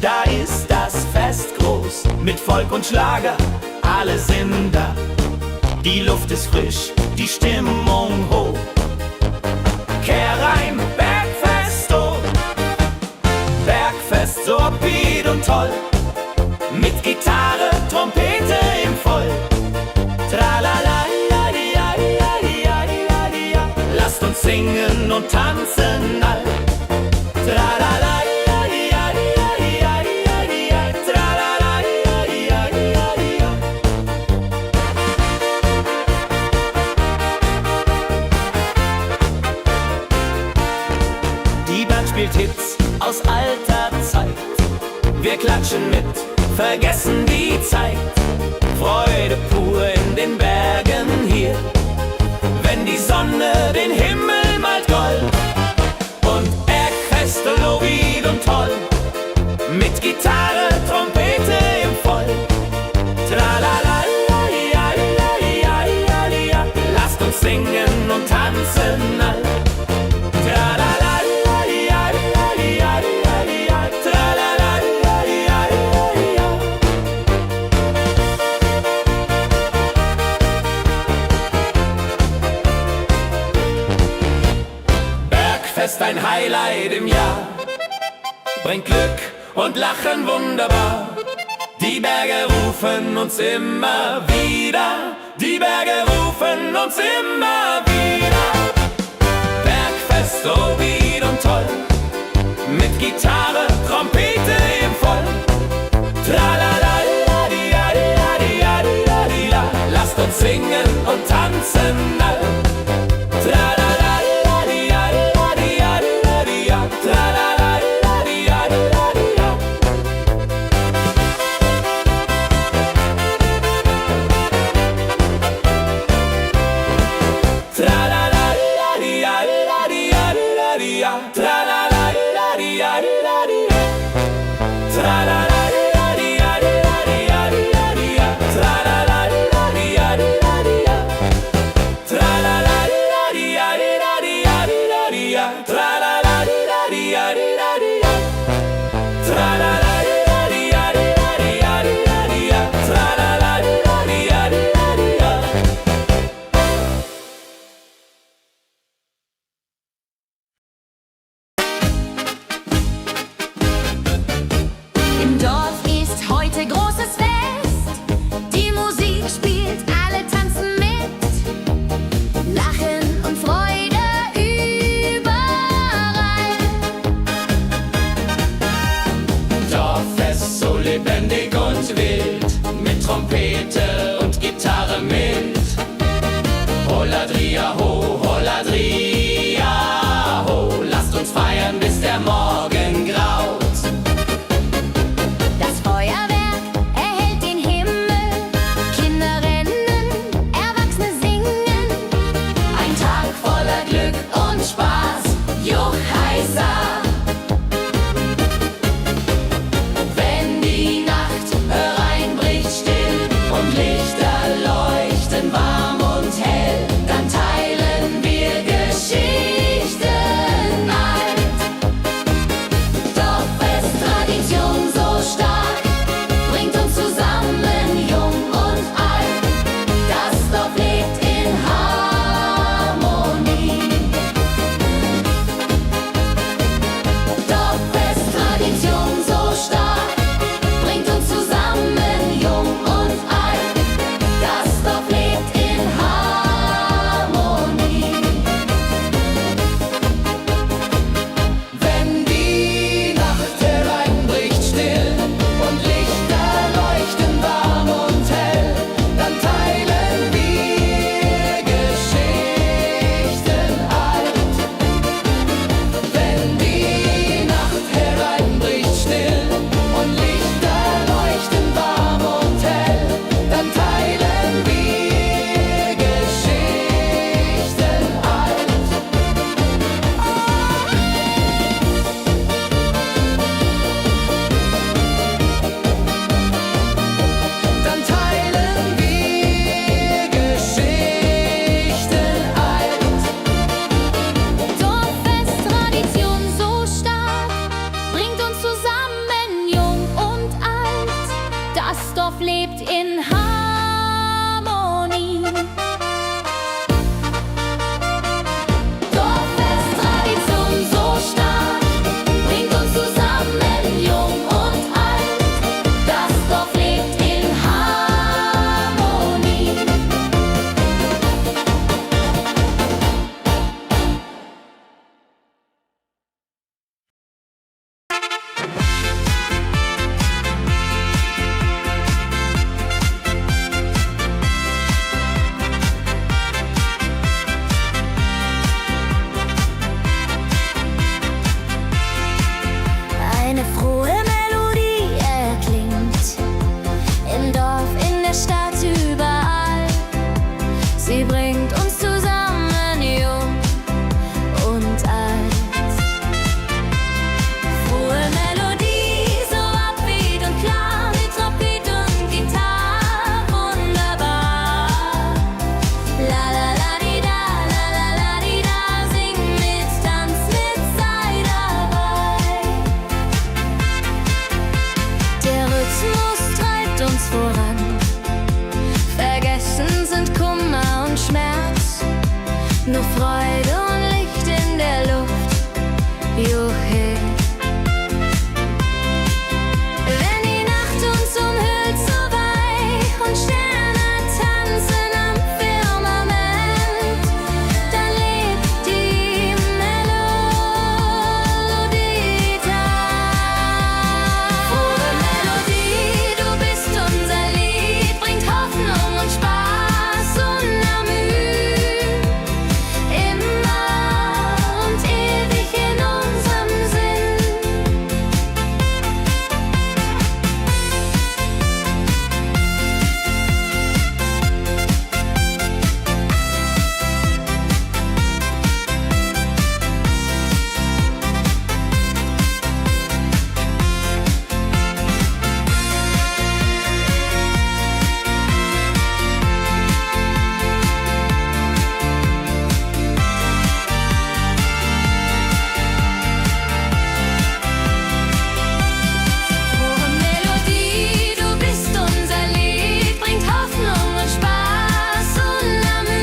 da ist das Fest groß, mit Volk und Schlager, alle sind da. Die Luft ist frisch, die Stimmung hoch. Kehr rein, Bergfest, oh. Bergfest, so upbeat und toll. Mit Gitarre, Trompete im Voll. Tralala, lasst uns singen und tanzen all. Tralala. Die Band spielt Hits aus alter Zeit. Wir klatschen mit, vergessen die Zeit. Freude pur in den Bergen hier, wenn die Sonne den Himmel malt gold. Und Bergfest, Lovid und toll, mit Gitarre, Trompete im Voll. Tralala, lasst uns singen und tanzen all. Bergfest, ein Highlight im Jahr, bringt Glück und Lachen wunderbar. Die Berge rufen uns immer wieder, die Berge rufen uns immer wieder. Bergfest, so wieder und toll, mit Gitarre, Trompete im Voll. Tralala, lasst uns singen und tanzen all. Tra la la la la la. Dorf lebt in Harmonie. Dorffest, Tradition so stark, bringt uns zusammen, jung und alt. Das Dorf lebt in Harmonie. Eine frohe Melodie erklingt im Dorf, in der Stadt, überall. Sie bringt uns zusammen, jung und alt. Frohe Melodie, so upbeat und klar, mit Trompete und Gitarre, wunderbar. La la la di da, la la la di da, sing mit, tanz mit, sei dabei. Der Rhythmus treibt uns voran. Vergessen sind Kummer und Schmerz. Nur Freude und Licht in der Luft. Juhe. Wenn die Nacht uns umhüllt so weich und Sterne tanzen am Firmament, dann lebt die Melodie da. Frohe Melodie, du bist unser Lied, bringt Hoffnung und Spaß unermüht. Immer und ewig in unserem Sinn. Frohe Melodie, du bist unser Lied, bringt Hoffnung und Spaß unermüht.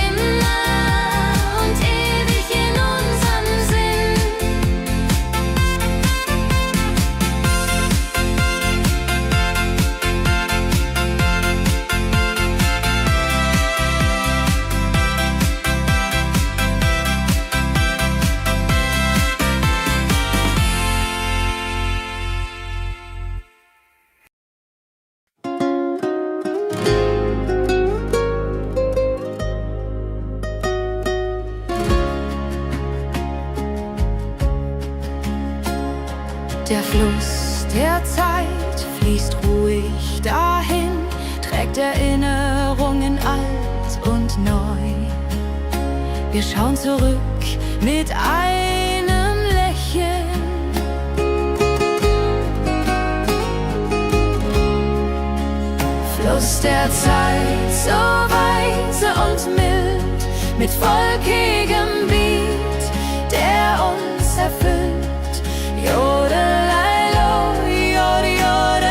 Immer und ewig in unserem Sinn. Der Fluss der Zeit fließt ruhig dahin, trägt Erinnerungen alt und neu. Wir schauen zurück mit einem Lächeln. Fluss der Zeit, so weise und mild, mit volkigem Beat, der uns erfüllt. Jodelei-lo, jodelei-lei,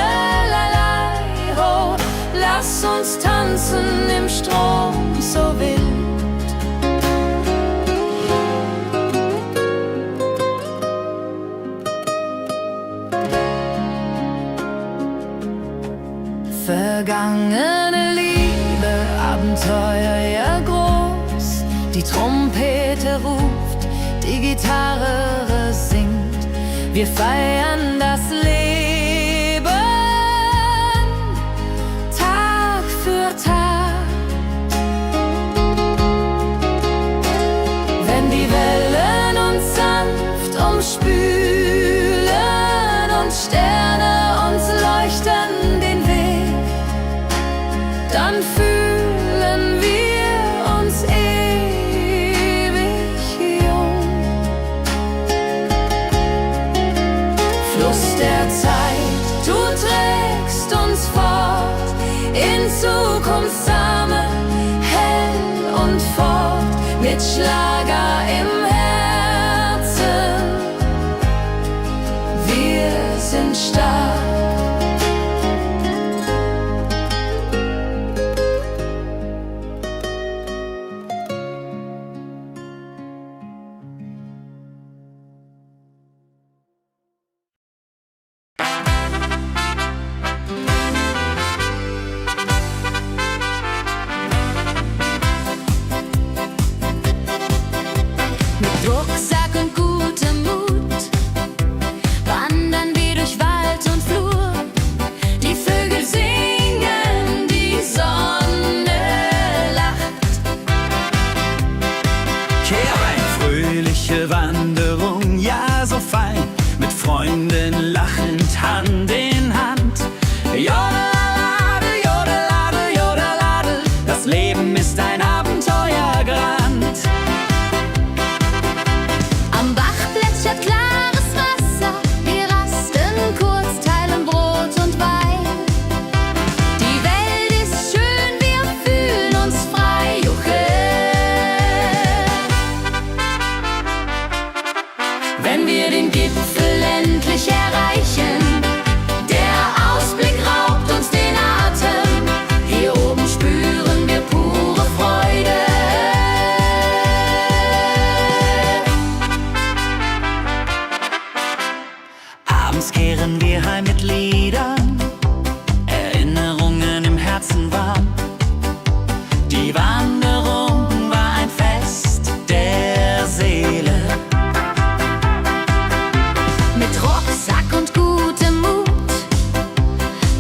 ho, lass uns tanzen im Strom so wild. Vergangene Liebe, Abenteuer ja groß. Die Trompete ruft, die Gitarre singt. Wir feiern das Leben Tag für Tag. Wenn die Wellen uns sanft umspülen und Sterne uns leuchten den Weg, dann fühlen wir uns ewig jung. Fluss der Zeit, du trägst uns fort in Zukunftssame, hell und fort, mit Schlager im Herzen. Wir sind stark. singen lachend Hand in Hand. Jodeladel, jodeladel, jodeladel, das Leben ist ein Abenteuergrand. Am Bach plätschert klares Wasser, wir rasten kurz, teilen Brot und Wein. Die Welt ist schön, wir fühlen uns frei, juche. Wenn wir den Gipfel endlich erreichen, der Ausblick raubt uns den Atem. Hier oben spüren wir pure Freude. Abends kehren wir heim mit Liedern, Erinnerungen im Herzen warm. Die Wanderung war ein Fest der Seele. Mit Rucksack und gutem Mut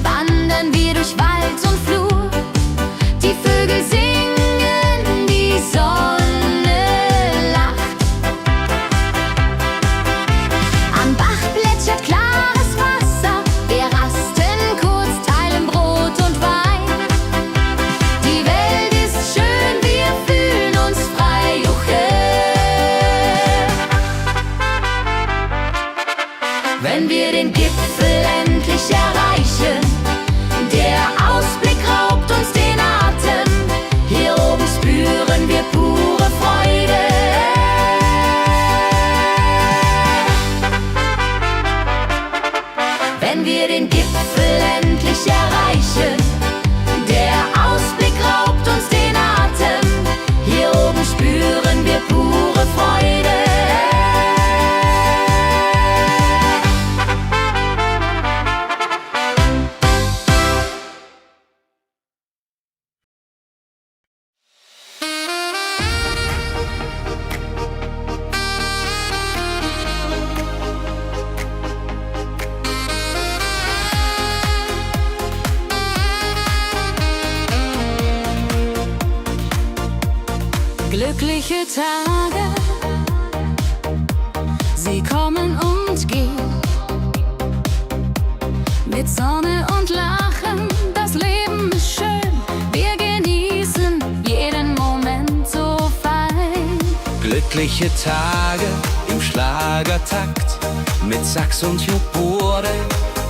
wandern wir durch Wald und Flur. Die Vögel singen, die Sonne lacht. Am Bach plätschert klares Wasser, wir rasten kurz, teilen Brot und Wein. Die Welt ist schön, wir fühlen uns frei, juche. Wenn wir den Gipfel endlich erreichen, der Ausblick raubt uns den Atem. Hier oben spüren wir pure Freude. Wenn wir den Gipfel endlich erreichen, der Ausblick raubt uns den Atem. Hier oben spüren wir pure Freude. Glückliche Tage, sie kommen und gehen. Mit Sonne und Lachen, das Leben ist schön. Wir genießen jeden Moment so fein. Glückliche Tage im Schlagertakt, mit Sax und Jubore,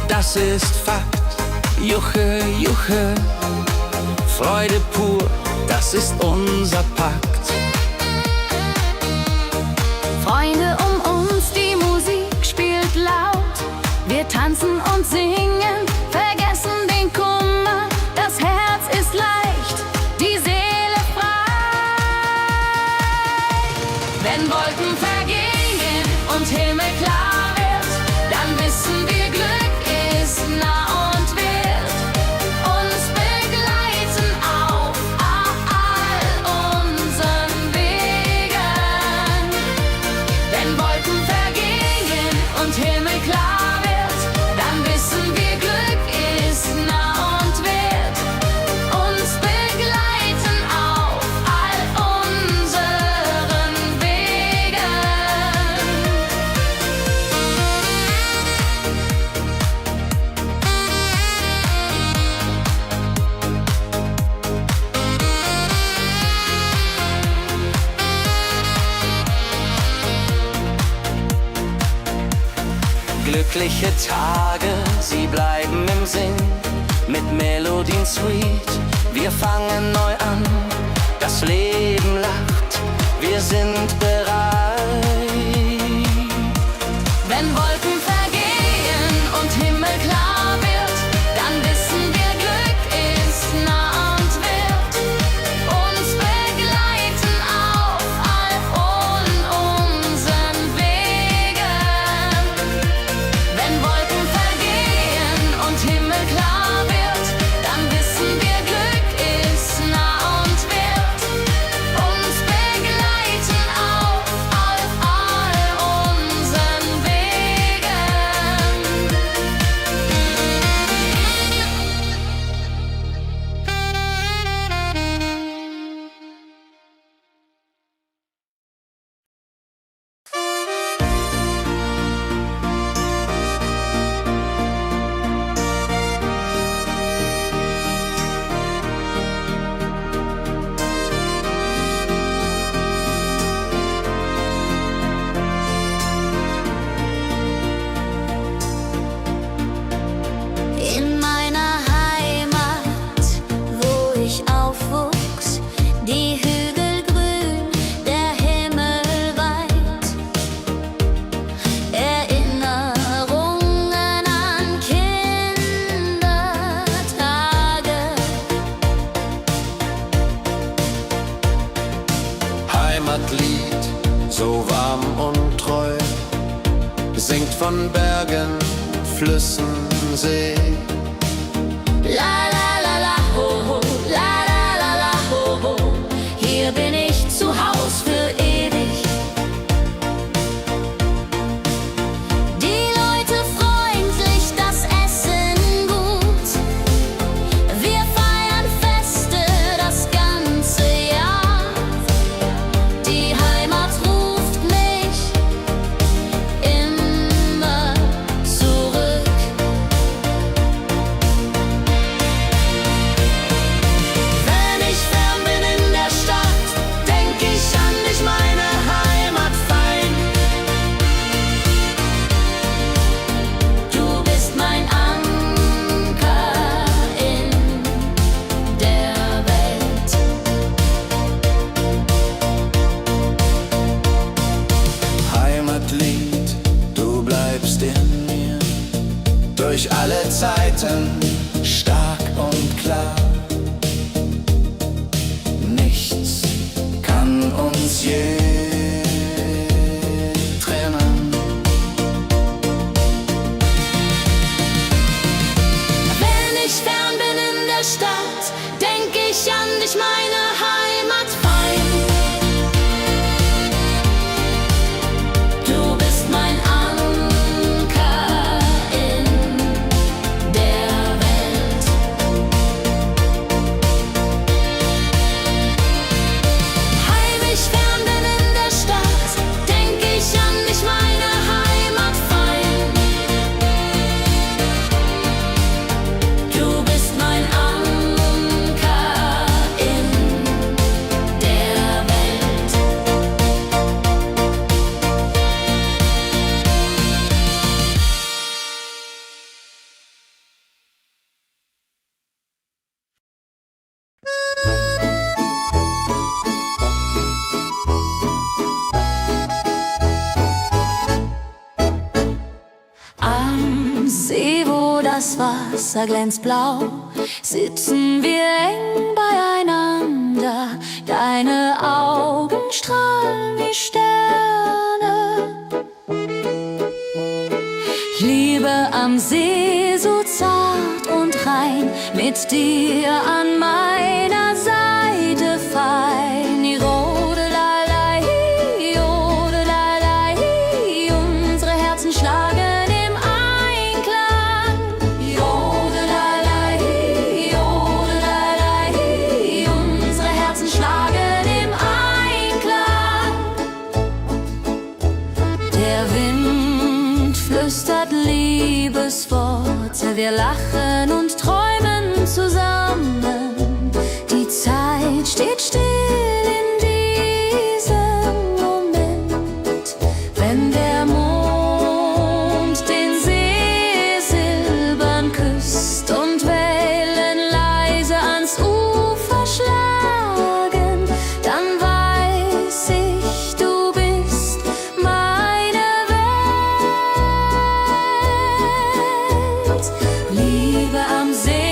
das ist Fakt. Juche, juche, Freude pur, das ist unser Pakt. Freunde um uns, die Musik spielt laut. Wir tanzen und singen, vergessen den Kummer. Das Herz ist leicht, die Seele frei. Wenn Wolken vergehen und Himmel klar wird, dann wissen wir, Glück ist nah und wird uns begleiten auf all unseren Wegen. Wenn Wolken vergehen und Himmel klar wird, dann wissen wir, Glück ist nah und wird uns begleiten auf all unseren Wegen. Glückliche Tage, sie bleiben im Sinn, mit Melodien sweet. Wir fangen neu an, das Leben lacht, wir sind bereit. Wenn Wolken vergehen und Himmel klar wird, dann wissen wir, Glück ist nah und wird uns begleiten auf all unseren Wegen. Wenn Wolken vergehen und Himmel klar wird, dann wissen wir, Glück ist nah und wird uns begleiten auf all von Bergen, Flüssen, See. La la la la ho ho, la la la la ho ho. Hier bin ich zu Haus für ewig. Die Leute freundlich, das Essen gut. Wir feiern Feste das ganze Jahr. Die Heimat ruft mich immer zurück. Wenn ich fern bin in der Stadt, denk ich an dich, meine Heimat fein. Du bist mein Anker in der Welt. Heimatlied, du bleibst in mir durch alle Zeiten stark und klar. Nichts kann uns je trennen. Wenn ich fern bin in der Stadt, denk ich an dich, meine Heimat fein. Du bist mein Anker in der Welt. Heim ich fern bin in der Stadt, denk ich an dich, meine Heimat fein. Du bist mein Anker in der Welt. Am See, wo das Wasser glänzt blau, sitzen wir eng beieinander. Deine Augen strahlen wie Sterne. Liebe am See, so zart und rein, mit dir an meiner Seite fein. Jodelei, jodelei, unsere Herzen schlagen im Einklang. Jodelei, jodelei, unsere Herzen schlagen im Einklang. Der Wind flüstert Liebesworte, wir lachen und träumen zusammen. Die Zeit steht still in diesem Moment, wenn der Mond den See silbern küsst und Wellen leise ans Ufer schlagen, dann weiß ich, du bist meine Welt. Liebe am See,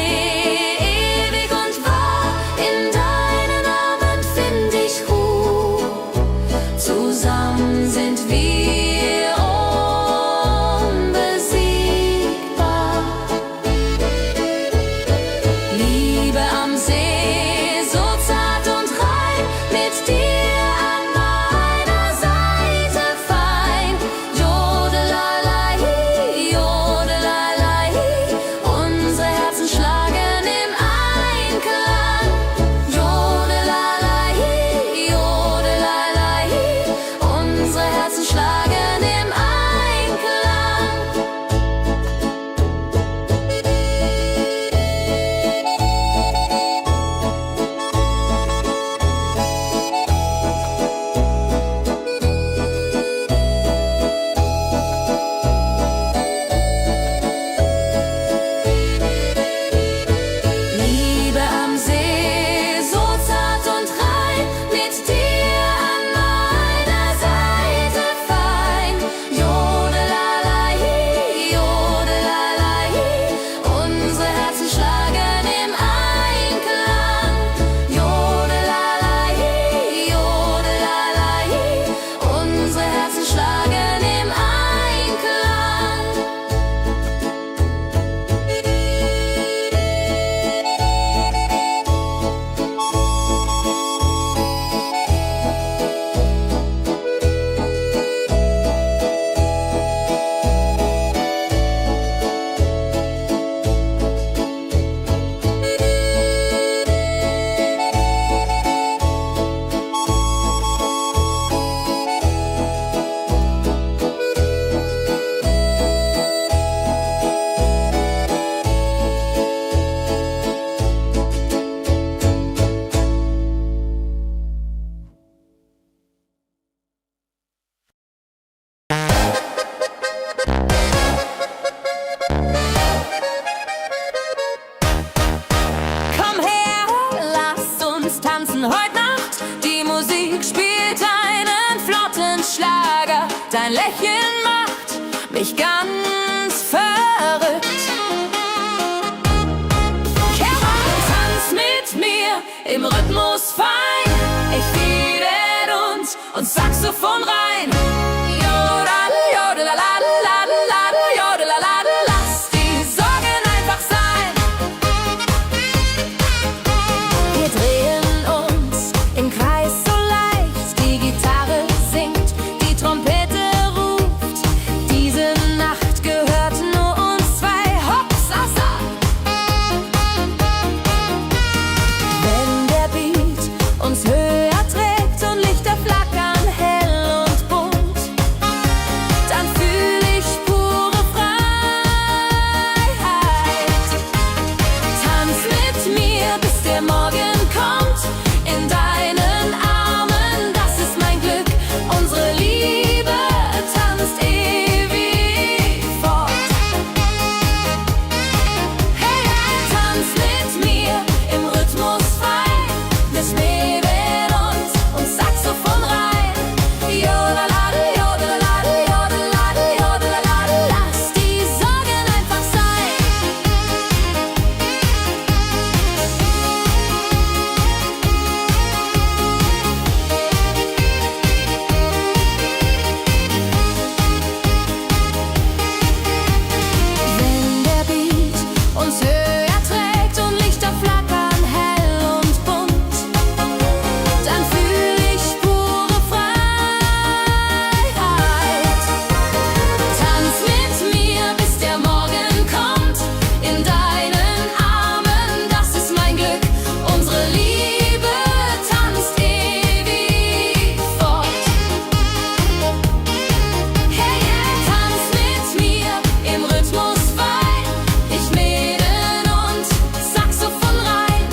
Dein Lächeln macht mich ganz verrückt. Kehr rein, tanz mit mir im Rhythmus fein. Ich fiedel und Saxophon rein. Jodel, jodelalalalalala, jodelalala. Lass die Sorgen einfach sein. Wir drehen uns im Kreis so leicht. Die Gitarre singt, die Trompete ruft. Diese Nacht gehört nur uns zwei. Hopsasa. Wenn der Beat uns höher trägt und Lichter flackern hell und bunt, dann fühl ich pure Freiheit. Tanz mit mir, bis der Morgen kommt. In deinen Armen, das ist mein Glück. Unsere Liebe tanzt ewig fort. Hey, hey, tanz mit mir im Rhythmus fein. Wir schweben und Saxophon rein. Jodelade, jodelade, jodelade, jodelade. Lass die Sorgen einfach sein. Wenn der Beat uns höher trägt und Lichter flackern hell und bunt, dann fühl ich pure Freiheit. Tanz mit mir, bis der Morgen kommt. In deinen Armen, das ist mein Glück. Unsere Liebe tanzt ewig fort. Hey, hey, tanz mit mir im Rhythmus fein. Ich mäden und Saxophon rein.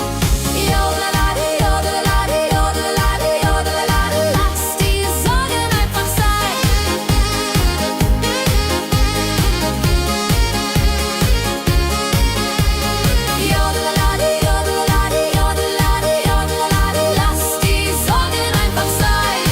Jodelade, jodelade, jodelade, jodelade. Lass die Sorgen einfach sein. Jodelade, jodelade, jodelade, jodelade. Lass die Sorgen einfach sein.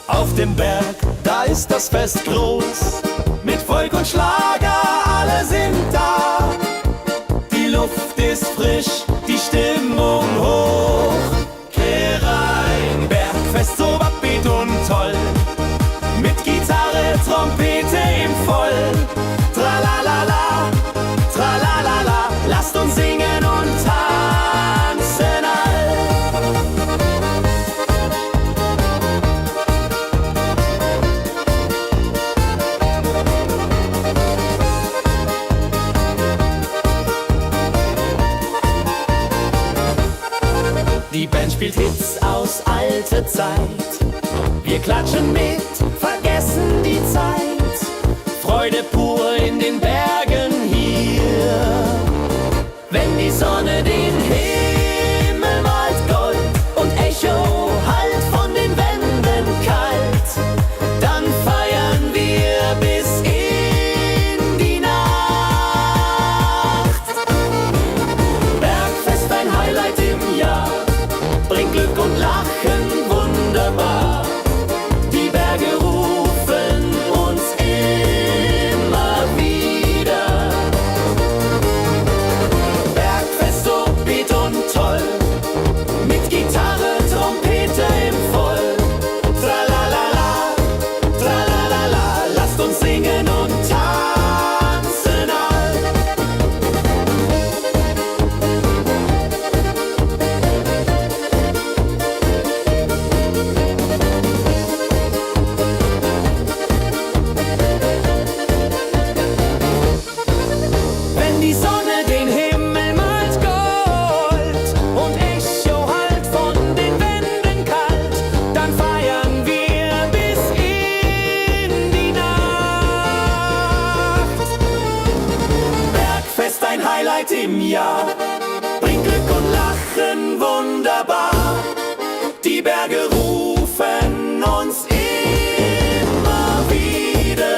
Auf dem Berg, da ist das Fest groß. Mit Volk und Schlager, alle sind da. Die Luft ist frisch, die Stimmung hoch. Kehr rein, Bergfest so upbeat und toll. Mit Gitarre, Trompete im Voll. Tralalala, tralalala. Lasst uns singen und tanzen all. Die Band spielt Hits aus alter Zeit. Wir klatschen mit, vergessen die Zeit. Freude pur in den Bergen hier. Wenn die Sonne den Himmel malt Gold und Echo hallt von den Wänden kalt, dann feiern wir bis in die Nacht. Bergfest, ein Highlight im Jahr, bringt Glück und Lachen wunderbar. Die Berge rufen uns immer wieder. Bergfest so beat und toll, mit Gitarre, Trompete im Voll. Tralalala, tralalala, lasst uns singen und tanzen all. Wenn die Sonne den Himmel malt Gold und Echo hallt von den Wänden kalt, dann feiern wir bis in die Nacht. Bergfest, ein Highlight im Jahr, bringt Glück und Lachen wunderbar. Die Berge rufen uns immer wieder.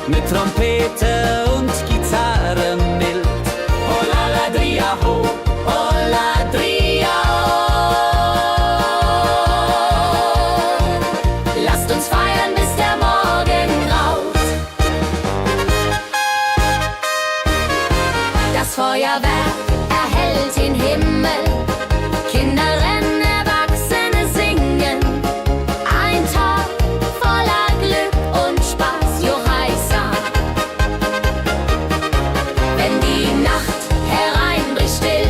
mit Trompete und Gitarre mild. Oh la la dria ho, oh la dria oh. Lasst uns feiern, bis der Morgen graut. Das Feuerwerk erhellt den Himmel, Kinder rennen, Erwachsene singen. Ein Tag voller Glück und Spaß, Johaisa. Wenn die Nacht hereinbricht still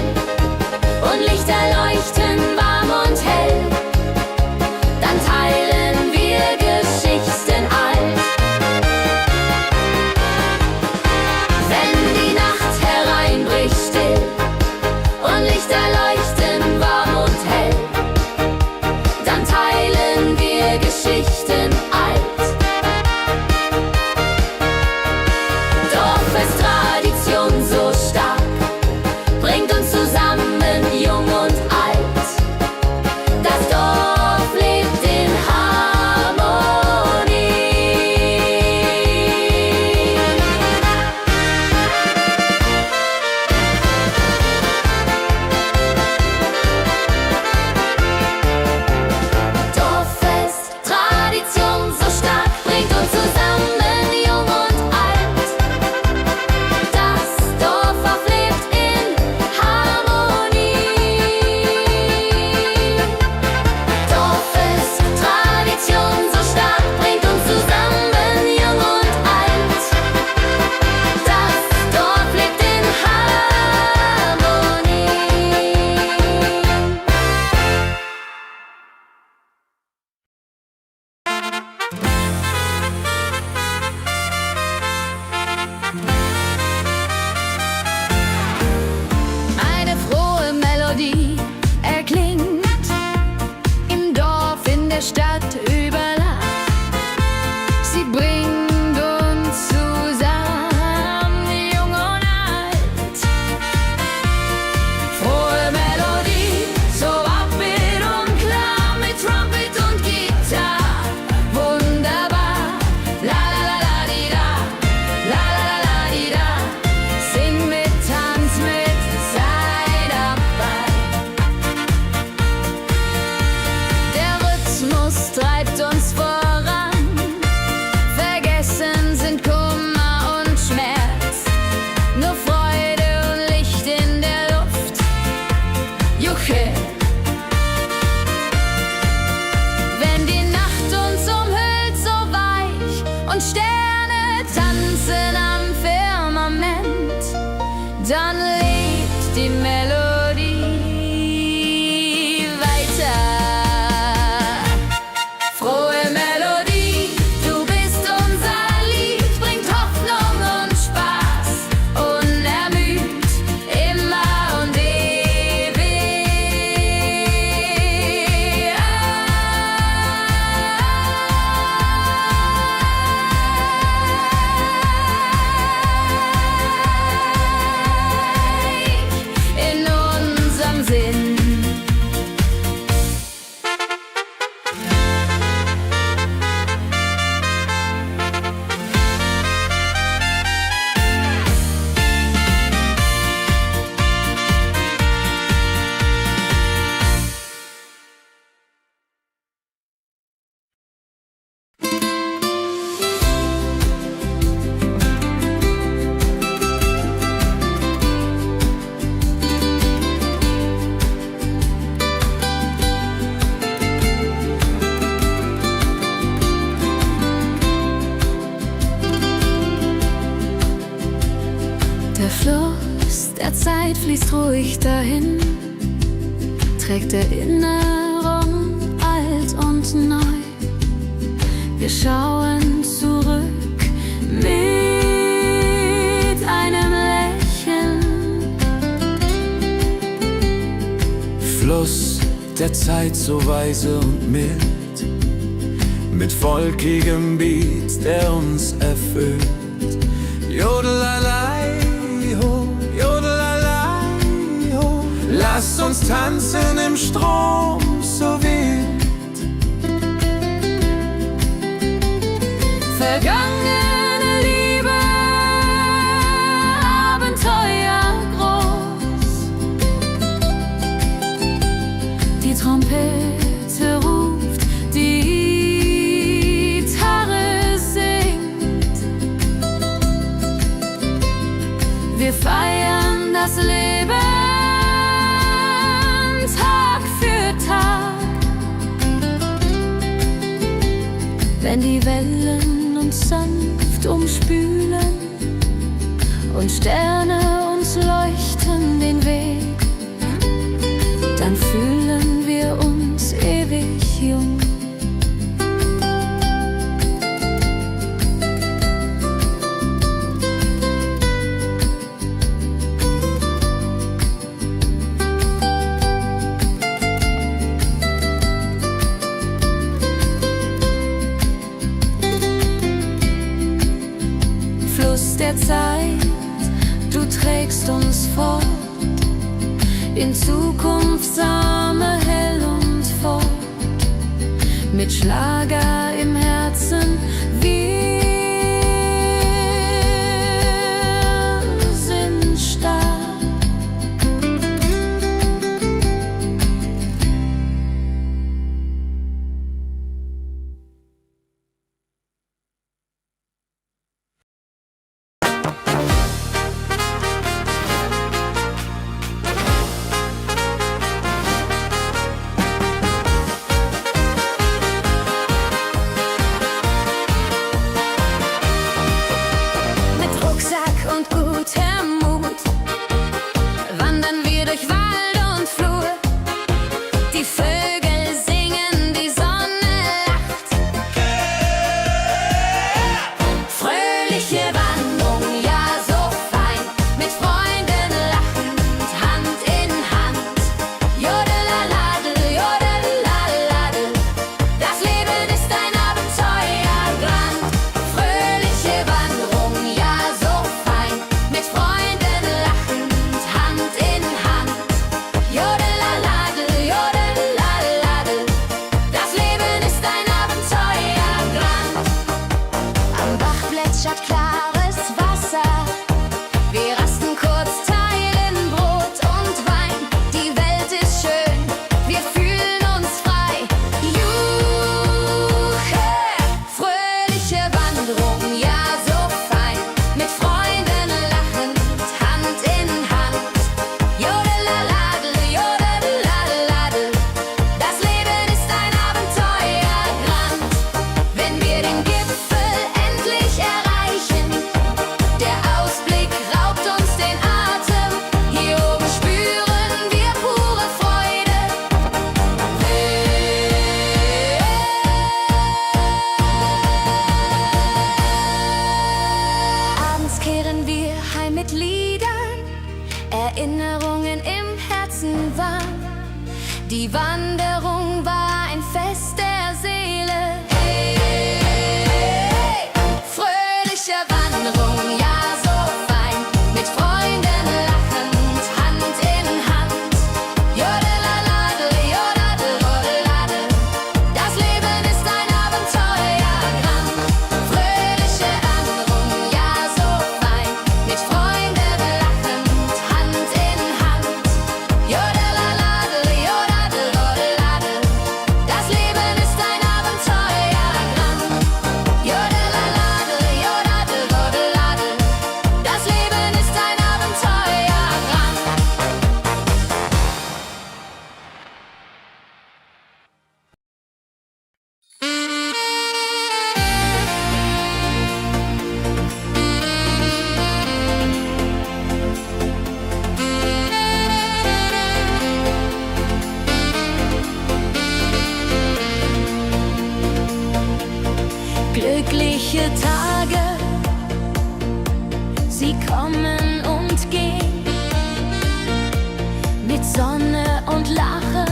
und Lichter leuchten warm und hell, dann teilen wir Geschichten alt. Wenn die Nacht hereinbricht still und Lichter leuchten warm und hell, dann teilen wir Geschichten alt. Dorffest-Tradition so stark, bringt uns zusammen, jung und alt. Das Dorf lebt in Harmonie. Dorffest, Tradition so stark, bringt uns zusammen, jung und alt. Das Dorf lebt in Harmonie. Dorffest, Tradition so stark, bringt uns zusammen, jung und alt. Das Dorf lebt in Harmonie. Eine frohe Melodie erklingt im Dorf, in der Stadt, überall. Sie bringt uns zusammen, jung und alt. Frohe Melodie, so upbeat und klar, mit Trumpet und Gitarre. Wunderbar, la la la la di da, la la la la di da. Sing mit, tanz mit, sei dabei. Der Rhythmus treibt uns voran, vergessen sind Kummer und Schmerz. Nur Freude und Licht in der Luft, Juche. Wenn die Nacht uns umhüllt, so weich, und Sterne tanzen am Firmament, dann lebt die Melodie weiter. Frohe Melodie, du bist unser Lied, bringt Hoffnung und Spaß, unermüd, immer und ewig. In unserem Sinn. Der Fluss der Zeit fließt ruhig dahin, trägt Erinnerung alt und neu. Wir schauen zurück mit einem Lächeln. Fluss der Zeit so weise und mild, mit volkigem Beat, der uns erfüllt. Jodelalei ho, jodelalei ho. Lasst uns tanzen im Strom so wild. Vergangene Liebe Wir feiern das Leben Tag für Tag. Wenn die Wellen uns sanft umspülen und Sterne uns leuchten den Weg, dann fühlen wir uns ewig jung. Fluss der Zeit, du trägst uns fort in Zukunftssame hell und fort, mit Schlager im Herzen. Wir sind stark. Und gutem Mut wandern wir durch Wald und Flur. Die Vögel singen, die Sonne lacht. Fröhliche Wanderung, ja so fein, mit Freunden lachend, Hand in Hand. Jodelaladel, jodelaladel, das Leben ist ein Abenteuerland. Fröhliche Wanderung, ja so mit Freunden lachend, Hand in Hand. Jodelaladel, jodelaladel, das Leben ist ein Abenteuerland. Am Bach plätschert klares Wasser. Wir rasten kurz, teilen Brot und Wein. Die Welt ist schön, wir fühlen uns frei. Juche, fröhliche Wanderung, ja so fein, mit Freunden lachend, Hand in Hand. Jodelaladel, jodelaladel, das Leben ist ein Abenteuerland. Wenn wir den Gipfel endlich erreichen, der Ausblick raubt uns den Atem. Hier oben spüren wir pure Freude. Abends kehren wir heim mit Liedern, Erinnerungen im Herzen warm. Die Wanderung war ein Fest der Seele. Hey, fröhliche Wanderung, ja so fein, mit Freunden lachend, Hand in Hand. Jodelaladel, jodadel, rodeladel, das Leben ist ein Abenteuerland. Fröhliche Wanderung, ja so fein, mit Freunden lachend, Hand in Hand. Jodelaladel, jodadel, rodeladel, das Leben ist ein Abenteuerland. Jodelaladel, jodadel, rodeladel, das Leben ist ein Abenteuerland. Glückliche Tage, sie kommen und gehen, mit Sonne und Lachen.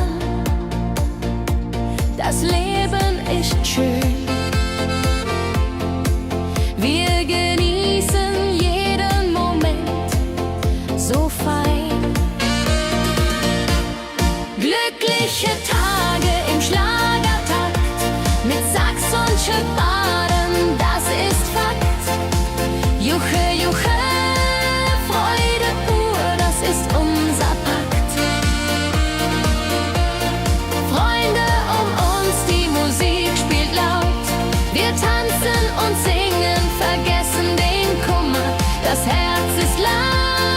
Das Leben ist schön. Wir genießen jeden Moment so fein. Glückliche Tage im Schlagertakt, mit Sax und Schöpfaden, das ist Fakt. Juche, juche, Freude pur, das ist unser Pakt. Freunde um uns, die Musik spielt laut. Wir tanzen und singen, vergessen den Kummer, das Herz ist laut.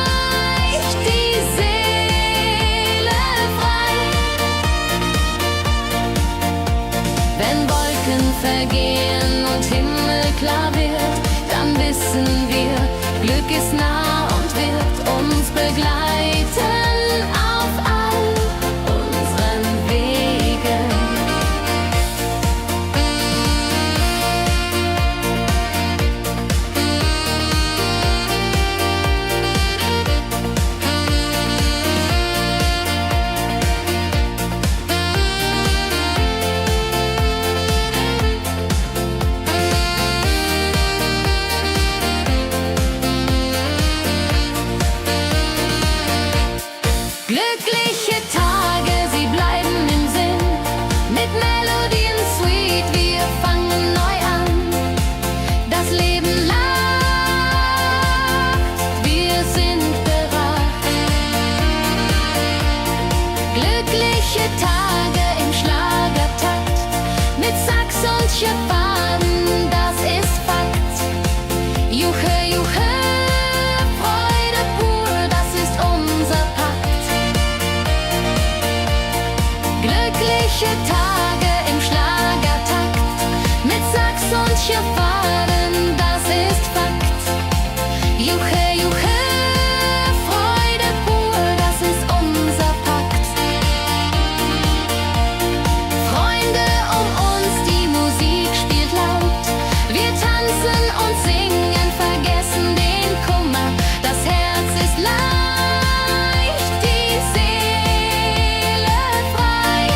juche, Freude pur, das ist unser Pakt. Glückliche Tage im Schlagertakt, mit Sax und Schirrfaden, das ist Fakt. Juche, juche, Freude pur, das ist unser Pakt. Freunde um uns, die Musik spielt laut. Wir tanzen und singen, vergessen den Kummer. Das Herz ist leicht, die Seele frei.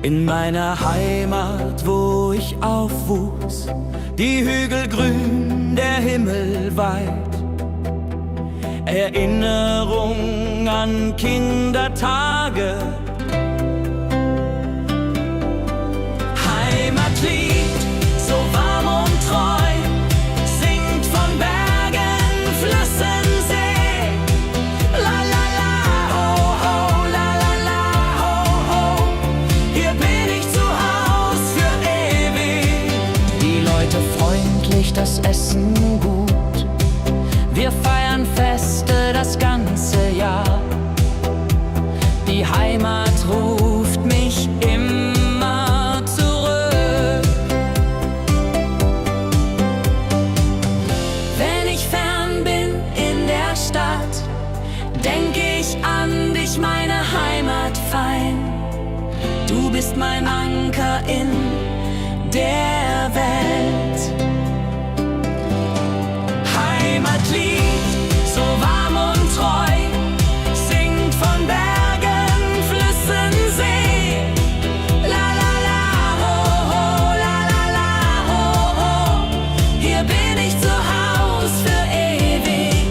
In meiner Heimat, wo ich aufwuchs, die Hügel grün, der Himmel weit. Erinnerung an Kindertage. Heimatlied, so warm und treu, singt von Bergen, Flüssen, See. La la la, ho ho, la la la, ho ho. Hier bin ich zu Haus für ewig. Die Leute freundlich, das Essen gut. Wir feiern Feste das ganze Jahr. Die Heimat ruft mich immer zurück. Wenn ich fern bin in der Stadt, denk ich an dich, meine Heimat fein. Du bist mein Anker in der Welt. Heimatlied, so warm und treu, singt von Bergen, Flüssen, See. La la la, ho ho, la la la, ho ho. Hier bin ich zu Haus für ewig.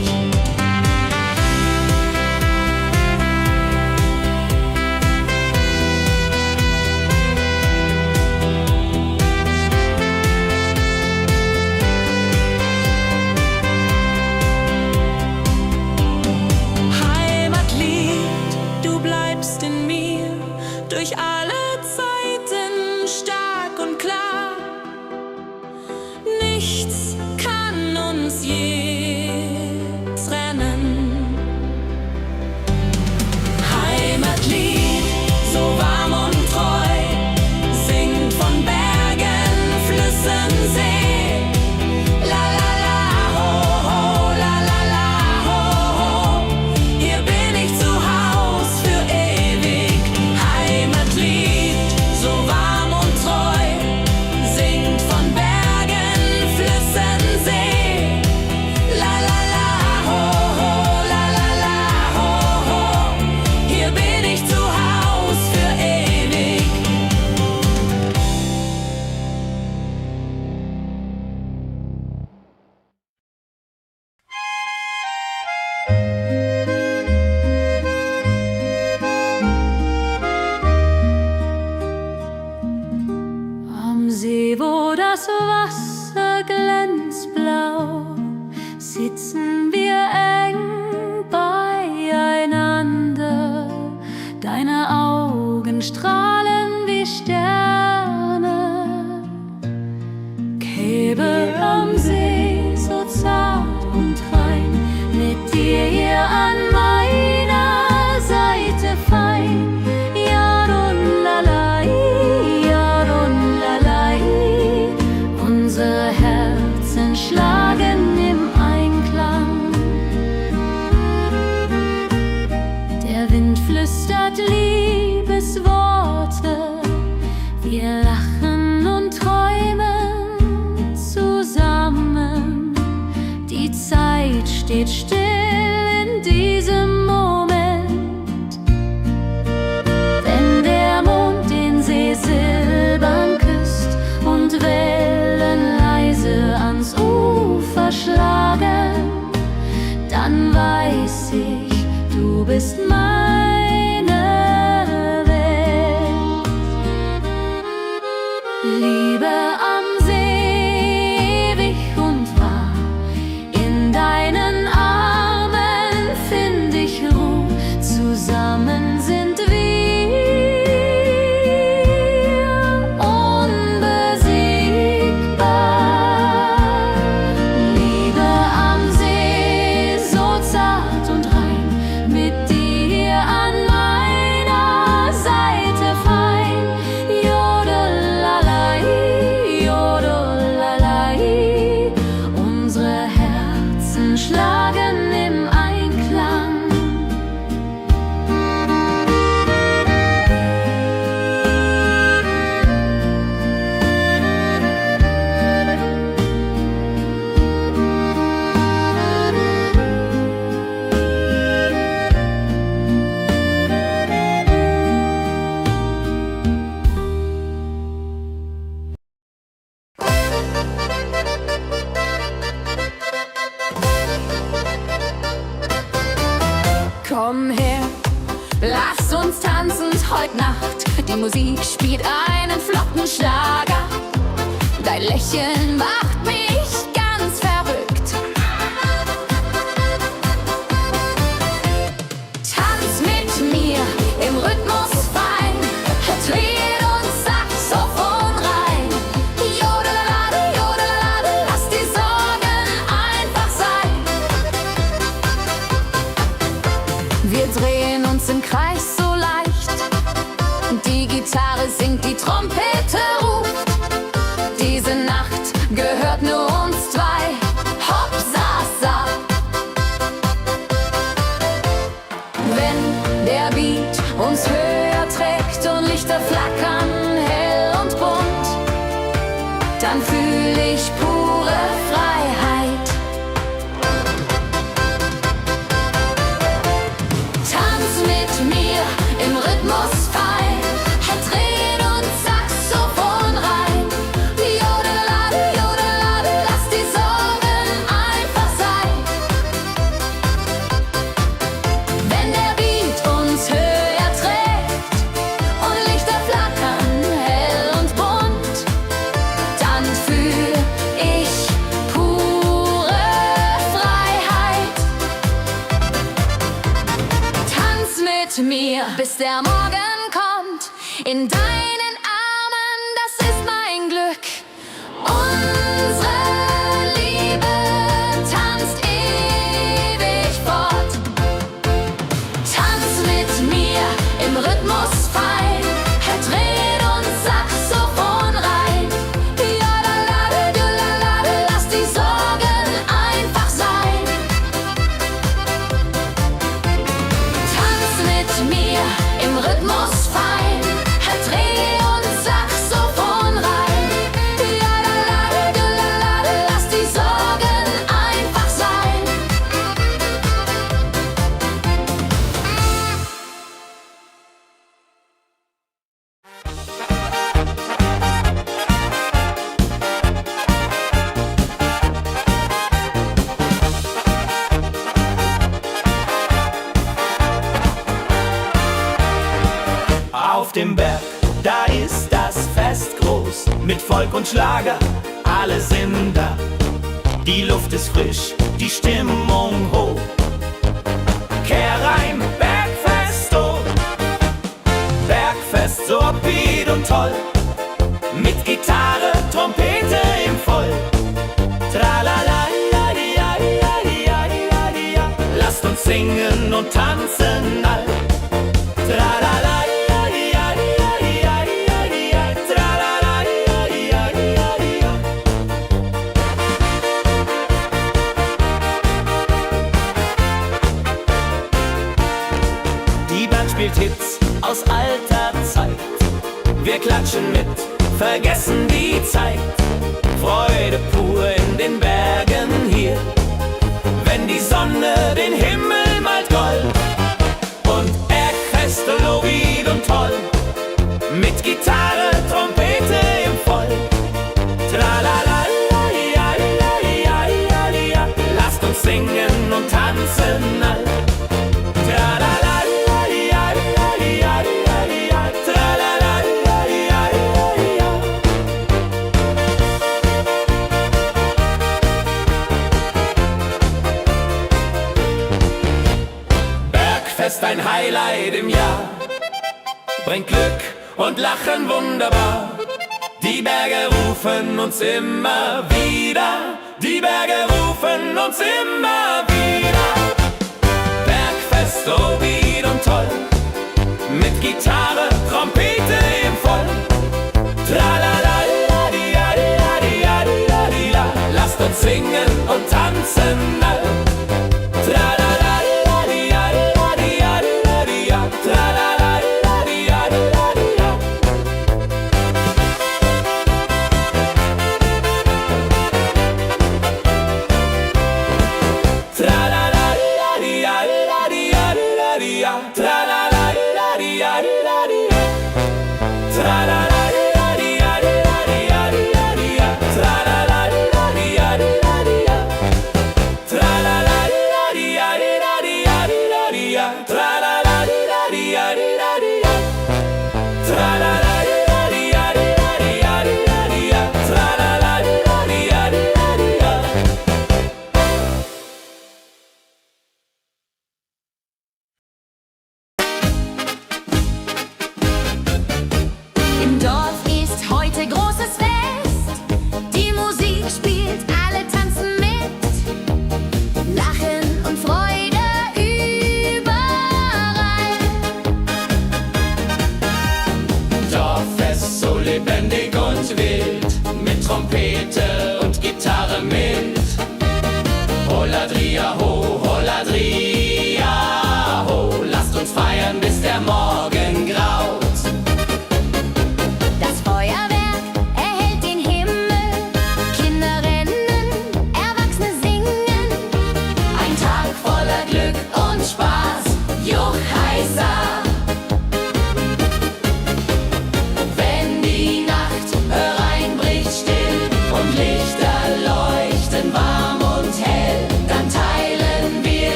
Heimatlied, du bleibst in mir durch alle Zeiten stark und klar. Nichts kann uns je trennen. Heimatlied, so warm und treu, singt von Bergen, Flüssen, See. La la la, ho ho, la la la, ho ho. Hier bin ich zu Haus für ewig. Heimatlied, so warm und treu, singt von Bergen, Flüssen, See. La la la, ho ho, la la la, ho ho. Hier bin ich zu Haus für ewig. Am See, wo das Wasser glänzt blau, sitzen wir eng beieinander. Deine Augen strahlen wie Sterne. Käbe am See, so zart und rein, mit dir hier an meiner Seite fein. Yarun-lalai, unsere Herzen schlagen im Einklang. Der Wind flüstert Liebesworte, wir lachen und träumen zusammen. Die Zeit steht still in diesem Moment. Wenn der Mond den See silbern küsst und Wellen leise ans Ufer schlagen, dann weiß ich, du bist mein Lass uns tanzen heut Nacht. Die Musik spielt einen flotten Schlager. Dein Lächeln macht mich ganz verrückt. Tanz mit mir im Rhythmus fein. Tritt und Saxophon rein. Jodelade, jodelade, lass die Sorgen einfach sein. Wir drehen uns im Kreis so leicht. Die Gitarre singt, die Trompete ruft. Diese Nacht gehört nur uns zwei. Hopp, sa, sa. Wenn der Beat uns höher trägt und Lichter flackern hell und bunt, dann fühl ich pure Freiheit. Tanz mit mir im Rhythmus fein. Dreh und Saxophon rein. Jodelade, jodelade, lass die Sorgen einfach sein. Wenn der Beat uns höher trägt und Lichter flackern hell und bunt, dann fühl ich pure Freiheit. Tanz mit mir, bis der Morgen kommt. In deinen Armen, das ist mein Glück. Unsere Liebe tanzt ewig fort. Tanz mit mir im Rhythmus fein. Dreh und Saxophon rein. Jodelade, jodelade, lass die Sorgen einfach sein. Tanz mit mir im Rhythmus fein. Dreh und Saxophon rein. Jodelade, jodelade, lass die Sorgen einfach sein. Auf dem Berg, da ist das Fest groß, mit Volk und Schlager, alle sind da. Die Luft ist frisch, die Stimmung hoch. Kehr rein, Bergfest, oh. Bergfest, so upbeat und toll. Mit Gitarre, Trompete im Voll. Tralala, ja, ja, ja, ja, ja, ja. Lasst uns singen und tanzen all. Tralala. Spielt Hits aus alter Zeit. Wir klatschen mit, vergessen die Zeit. Freude pur in den Bergen hier. Wenn die Sonne den Himmel malt gold. Und Bergfest, lobig und toll. Mit Gitarre, Trompete im Voll. Tralala, ja, ja, ja, ja, ja. Lasst uns singen und tanzen all. Tralala. Bergfest, ein Highlight im Jahr, bringt Glück und Lachen wunderbar. Die Berge rufen uns immer wieder, die Berge rufen uns immer wieder. Bergfest, so beat und toll, mit Gitarre, Trompete im Voll. Tralala, ja, ja, ja, ja, ja. Lasst uns singen und tanzen all. Tralala.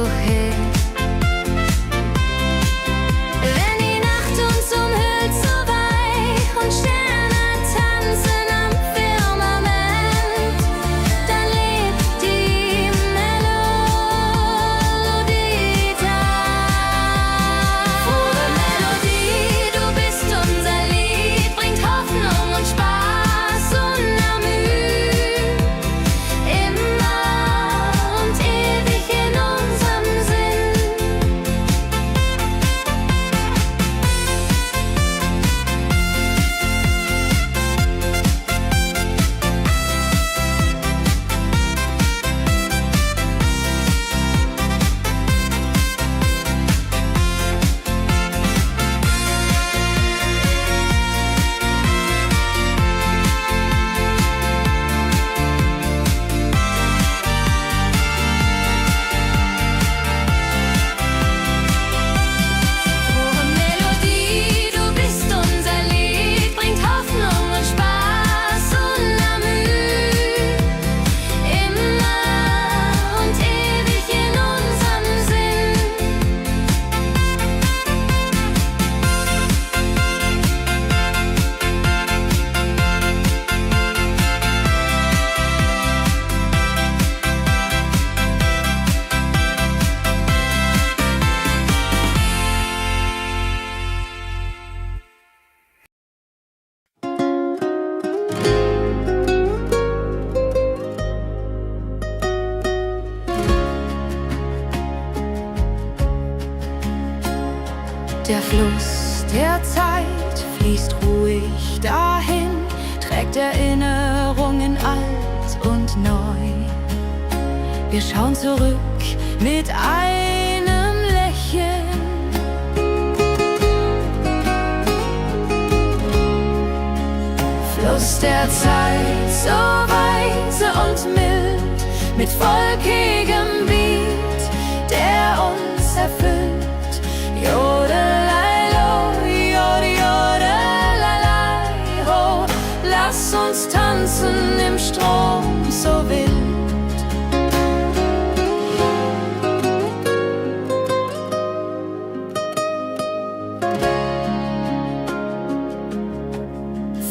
wohin. Wenn die Nacht uns umhüllt so weich und Sterne tanzen am Firmament, dann lebt die Melodie da. Frohe Melodie, du bist unser Lied, bringt Hoffnung und Spaß unermüht, immer und ewig in unserem Sinn. Frohe Melodie, du bist unser Lied, bringt Hoffnung und Spaß unermüht, immer und ewig in unserem Sinn. Der Fluss der Zeit fließt ruhig dahin, trägt Erinnerungen alt und neu. Wir schauen zurück mit einem Lächeln. Fluss der Zeit, so weise und mild, mit wolkigem Beat, der uns erfüllt. Jodelailo, jodelalailai, ho, lass uns tanzen im Strom so wild.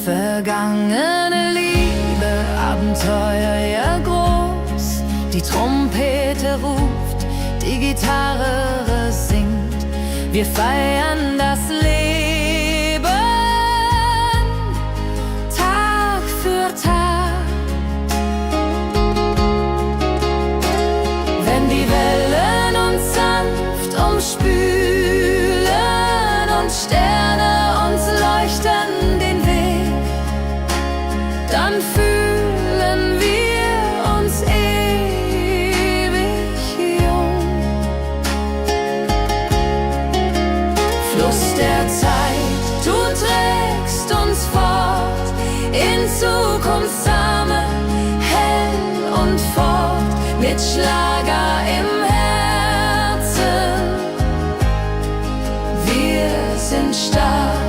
Vergangene Liebe, Abenteuer ja groß, die Trompete ruft, die Gitarre singt, wir feiern das Leben, Tag für Tag. Wenn die Wellen uns sanft umspülen und Sterne uns leuchten den Weg, dann fühlen wir uns ewig jung. Fluss der Zeit, du trägst uns fort in Zukunftssame, hell und fort, mit Schlager im Herzen. Wir sind stark.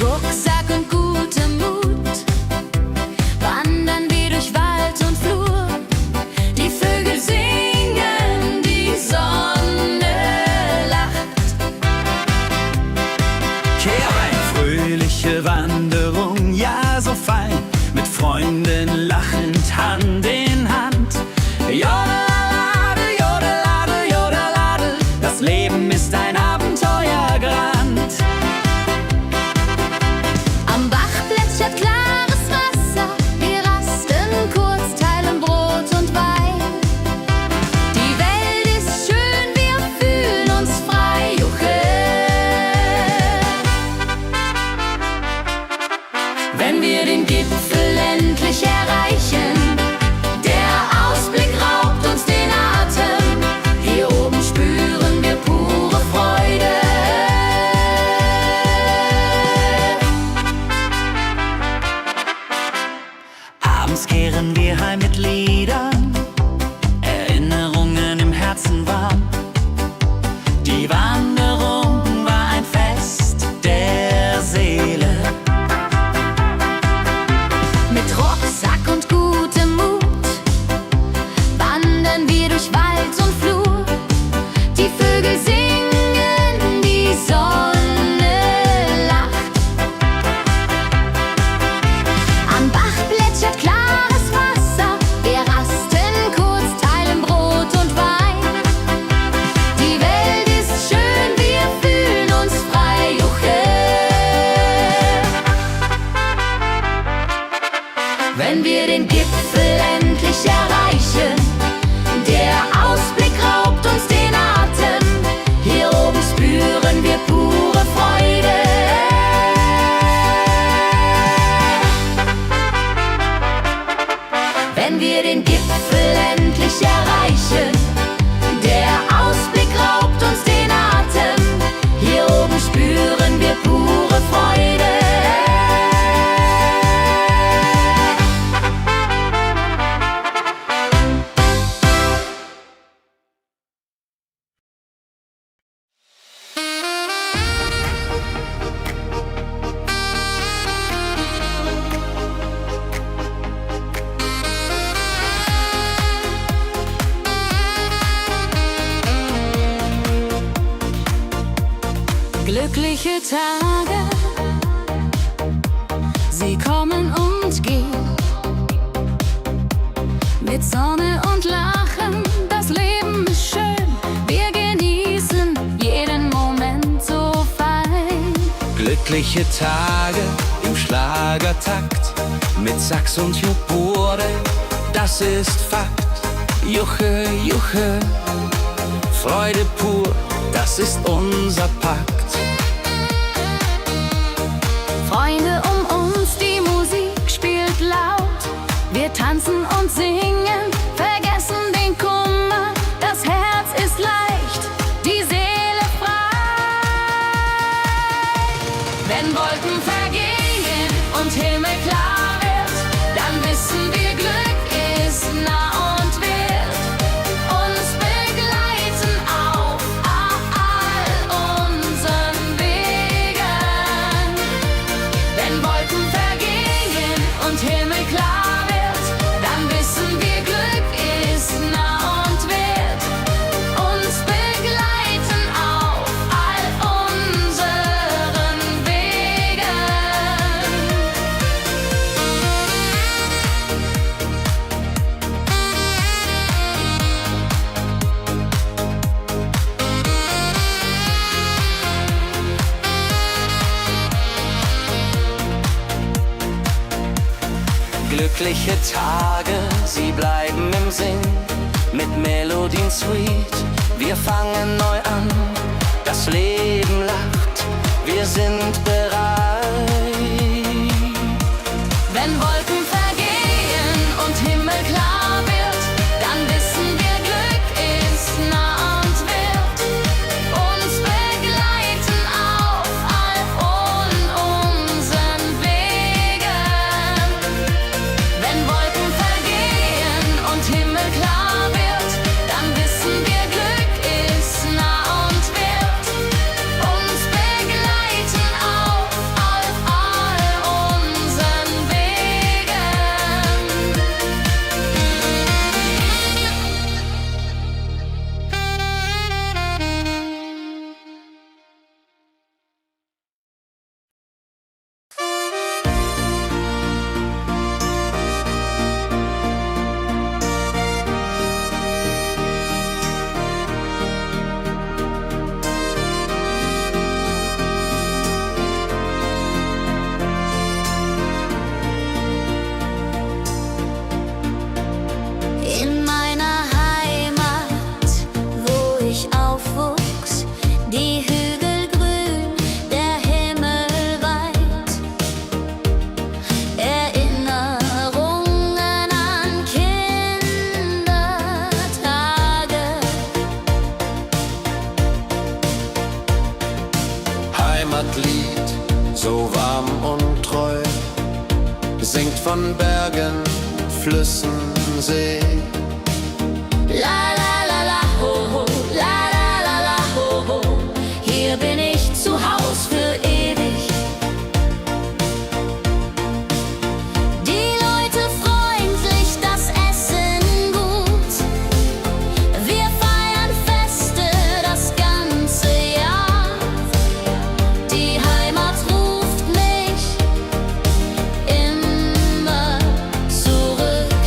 Rucksack und gutem Mut wandern wir durch Wald und Flur. Die Vögel singen, die Sonne lacht. Kehr ein, fröhliche Wanderung, ja so fein, mit Freunden lachend Hand in Hand. Jodelade, jodelade, jodelade, das Leben ist ein Abenteuergrand. Am Bach plätschert klares Wasser, wir rasten kurz, teilen Brot und Wein. Die Welt ist schön, wir fühlen uns frei, juche. Wenn wir den Gipfel endlich erreichen, der Ausblick raubt uns den Atem. Hier oben spüren wir pure Freude. wenn wir den Gipfel endlich erreichen. Der Ausblick raubt uns den Atem, hier oben spüren wir pure Freude. Wenn wir den Gipfel endlich erreichen, der Ausblick raubt uns den Atem, hier oben spüren wir pure Freude. Glückliche Tage, sie kommen und gehen, mit Sonne und Lachen, das Leben ist schön, wir genießen jeden Moment so fein. Glückliche Tage im Schlagertakt, mit Sax und Jubore, das ist Fakt. Juche, Juche, Freude pur, das ist unser Pakt. Freunde um uns, die Musik spielt laut. Wir tanzen und singen, vergessen den Kummer. Das Herz ist leicht, die Seele frei. Wenn Wolken vergehen und Himmel klar wird, dann wissen wir, Glück ist nah und wird uns begleiten auf all unseren Wegen. Wenn Wolken vergehen und Himmel klar wird, dann wissen wir, Glück ist nah und wird uns begleiten auf all unseren Wegen. Glückliche Tage, sie bleiben im Sinn, mit Melodien sweet. Wir fangen neu an, das Leben lacht, wir sind bereit. Wenn Wolken vergehen und Himmel klar wird, dann wissen wir, Glück ist nah und wird uns begleiten auf all unseren Wegen. Wenn Wolken vergehen und Himmel klar wird, dann wissen wir, Glück ist nah und wird uns begleiten auf all unseren Wegen. In meiner Heimat, wo ich aufwuchs, die Hügel grün, der Himmel weit. Erinnerungen an Kindertage. Heimatlied, so warm und treu, singt von Bergen, Flüssen, See. La la la la ho ho, la la la la ho ho. Hier bin ich zu Haus für ewig. Die Leute freundlich, das Essen gut. Wir feiern Feste das ganze Jahr. Die Heimat ruft mich immer zurück.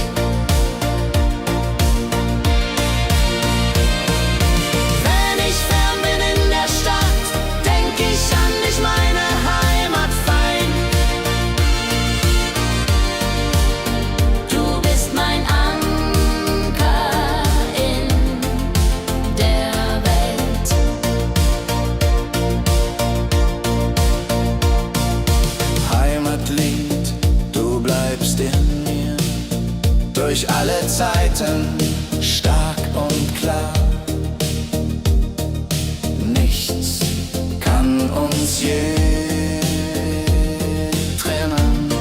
durch alle Zeiten, stark und klar. Nichts kann uns je trennen.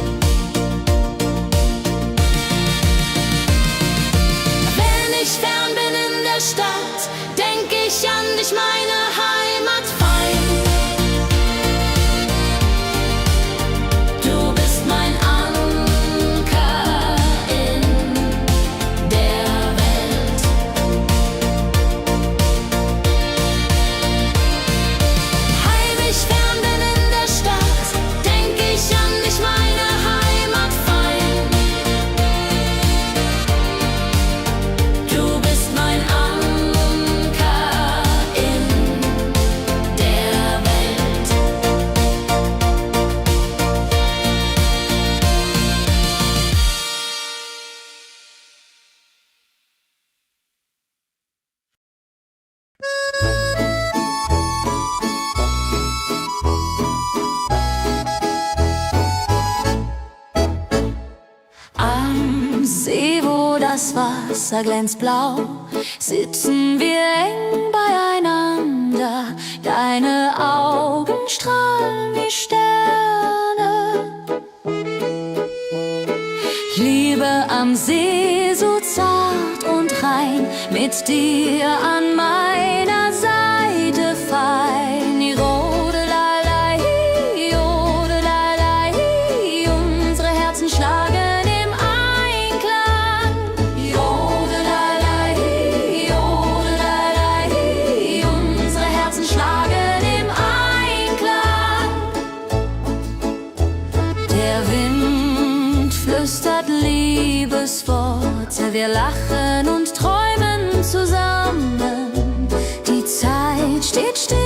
Wenn ich fern bin in der Stadt, denk ich an dich, meine Heimat fein. Du bist mein Anker in der Welt. Heimlich fern bin in der Stadt, denk ich an dich, meine Heimat fein. Du bist mein Anker in der Welt. Am See, wo das Wasser glänzt blau, sitzen wir eng beieinander. Deine Augen strahlen wie Sterne. Liebe am See, so zart und rein, mit dir an meiner Seite fein. Jodelalei, jodelalei, unsere Herzen schlagen im Einklang. Jodelalei, jodelalei, unsere Herzen schlagen im Einklang. Der Wind flüstert Liebesworte, wir lachen und träumen zusammen. Die Zeit steht still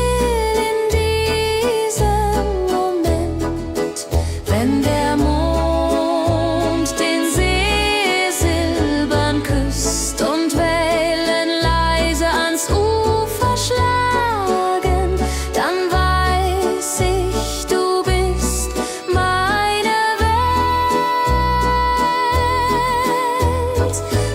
in diesem Moment, wenn der Mond den See silbern küsst und Wellen leise ans Ufer schlagen, dann weiß ich, du bist meine Welt.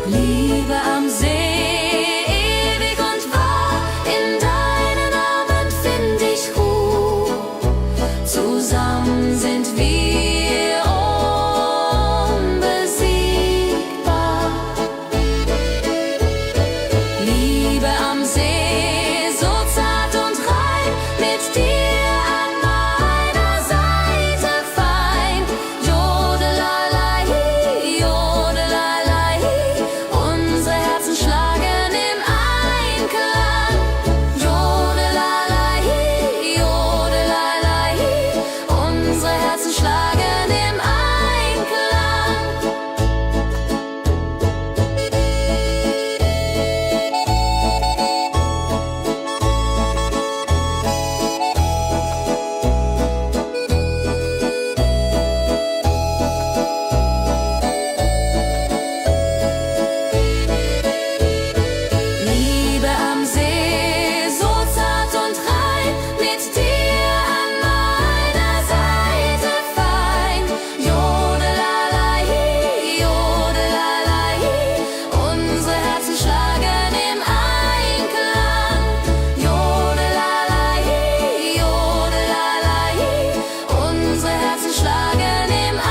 Liebe am See, ewig und wahr, in deinen Armen find ich Ruhe. Zusammen sind wir unbesiegbar. Liebe am See, so zart und rein, mit dir an meiner Seite fein. Jodelalei, jodelalei, unsere Herzen schlagen im Einklang. Jodelalei, jodelalei, unsere Herzen schlagen im Einklang. Liebe am See, so zart und rein, mit dir an meiner Seite fein. Jodelalei, jodelalei, unsere Herzen schlagen im Einklang. Jodelalei, jodelalei, unsere Herzen schlagen im Einklang.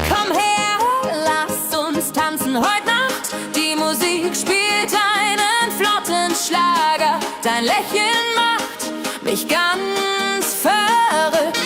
Komm her, lass uns tanzen heute Nacht. Die Musik spielt einen flotten Schlager. Dein Lächeln macht mich ganz verrückt.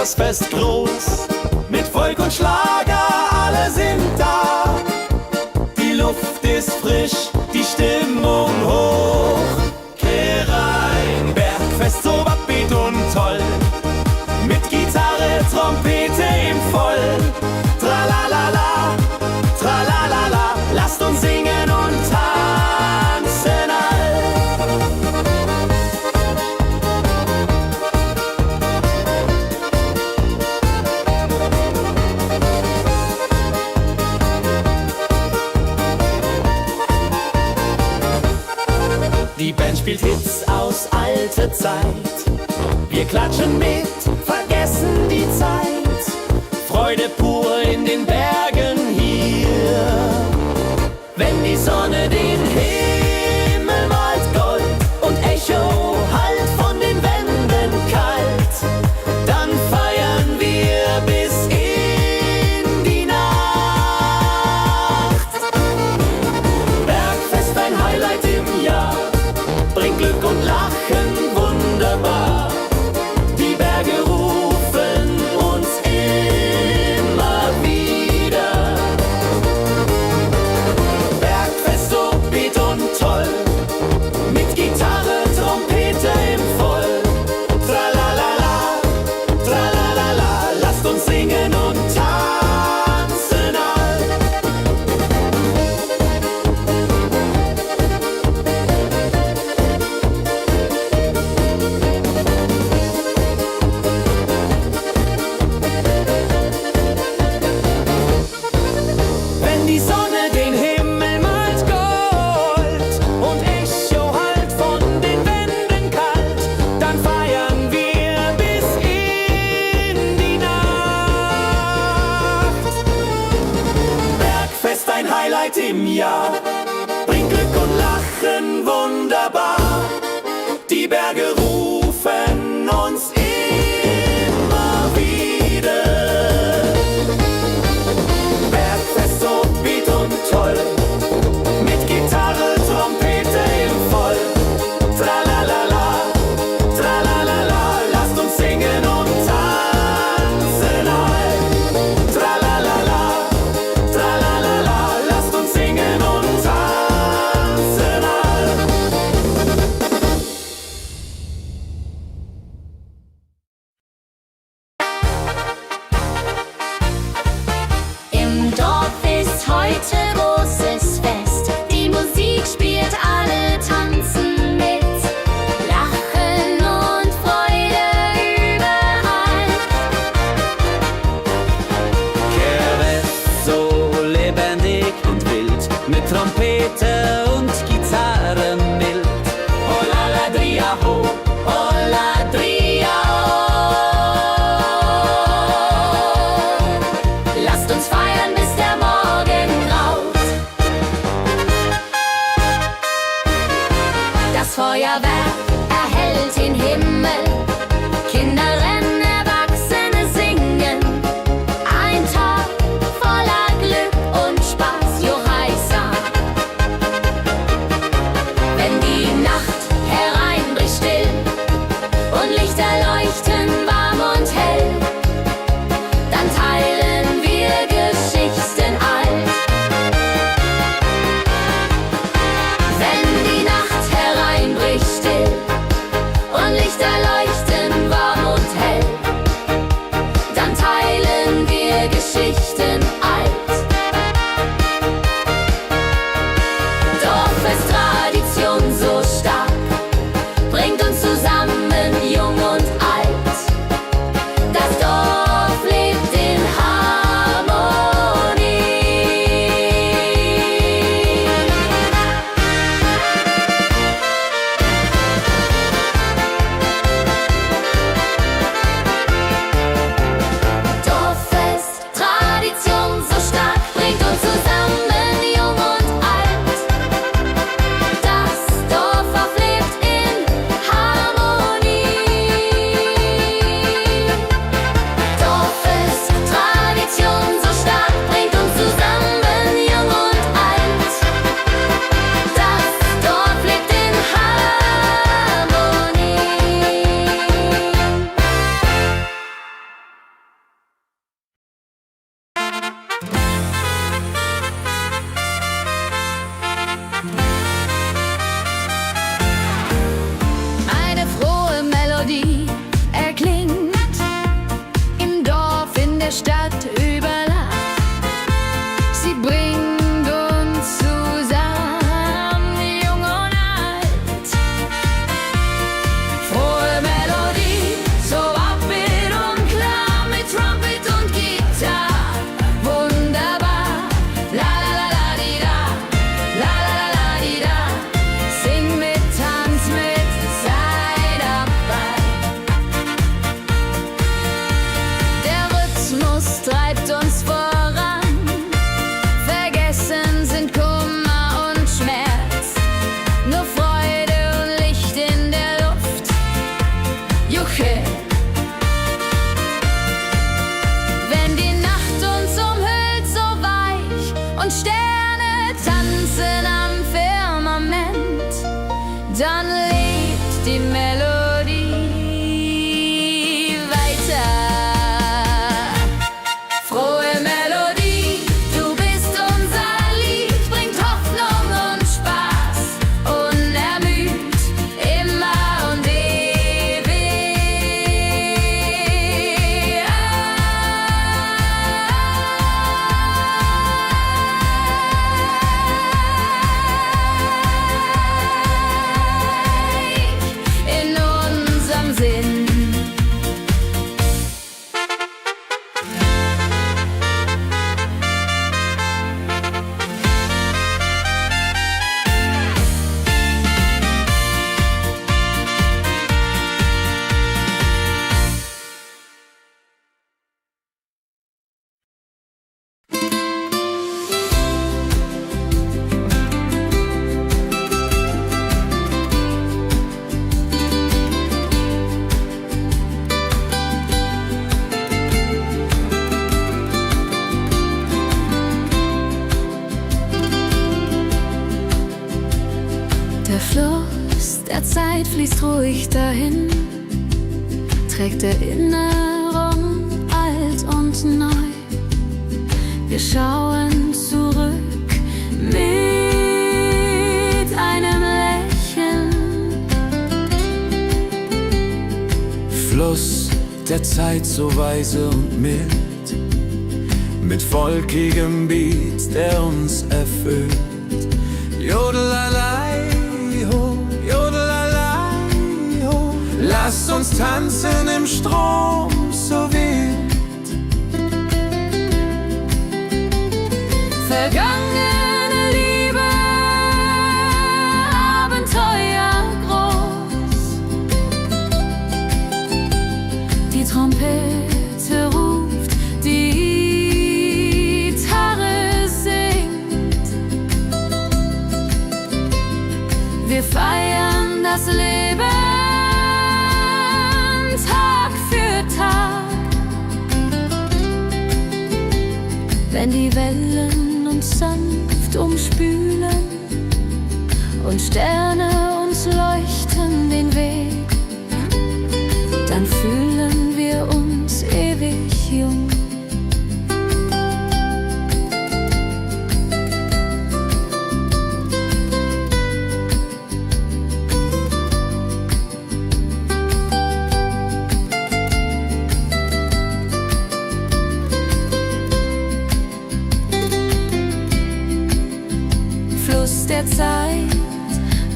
das Fest groß. Mit Volk und Schlager, alle sind da. Die Luft ist frisch, die Stimmung hoch. Kehrrein, Bergfest, so upbeat und toll. Mit Gitarre, Trompete im Voll. Tralalala, tralalala, lasst uns singen und tanzen all. Die Band spielt Hits aus alter Zeit. Wir klatschen mit, vergessen die Zeit. Freude pur in den Bergen hier. Wenn die Sonne den Himmel malt Gold und Echo hallt von den Wänden kalt, dann feiern wir bis in die Nacht. Bergfest, ein Highlight im Jahr, bringt Glück und Lachen wunderbar. Die Berge rufen uns immer wieder. Bergfest, so beat und toll, mit Gitarre, Trompete im Voll. Tralalala, tralalala, lasst uns singen und tanzen all. Wenn die Sonne den Himmel malt Gold und Echo hallt von den Wänden kalt, dann feiern wir bis in die Nacht. Bergfest, ein Highlight im Jahr, bringt Glück und Lachen wunderbar. Die Berge rufen uns immer wieder. Bergfest, so beat und toll, mit Gitarre, Trompete im Voll. Tralalala, tralalala, lasst uns singen und tanzen all. Tralalala, tralalala, lasst uns singen und tanzen all. Im Dorf ist heute großes Fest. Die Musik spielt, alle tanzen mit. Lachen und Freude überall. Kehrwest, so lebendig und wild, mit Trompete und Gitarre mild. Oh la la dria ho, oh la dria ho. Lasst uns feiern, bis der Morgen graut. Das Feuerwerk erhellt den Himmel. Kinder rennen, Erwachsene singen. Ein Tag voller Glück und Spaß, Johaisa. Wenn die Nacht hereinbricht still und Lichter leuchten warm und hell, dann teilen wir Geschichten und Sterne tanzen am Firmament. Dann lebt die Melodie weiter. Frohe Melodie, du bist unser Lied, bringt Hoffnung und Spaß, unermüd, immer und ewig in unserem Sinn. Der Fluss der Zeit fließt ruhig dahin, trägt Erinnerung alt und neu. Wir schauen zurück mit einem Lächeln. Fluss der Zeit so weise und mild, mit volkigem Beat, der uns erfüllt. Jodelalei, ho, jodelalei, ho. Lasst uns tanzen im Strom so wild. Vergangene Liebe, Abenteuer groß. Die Trompete ruft, die Gitarre singt. Wir feiern das Leben Tag für Tag. Wenn die Wellen uns sanft umspülen und Sterne uns leuchten den Weg, dann fühlen wir uns ewig jung. Fluss der Zeit,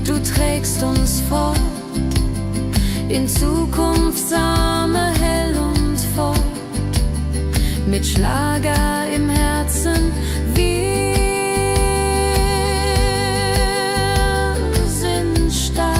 du trägst uns fort in Zukunftssame hell und fort, mit Schlager im Herzen. Wir sind stark.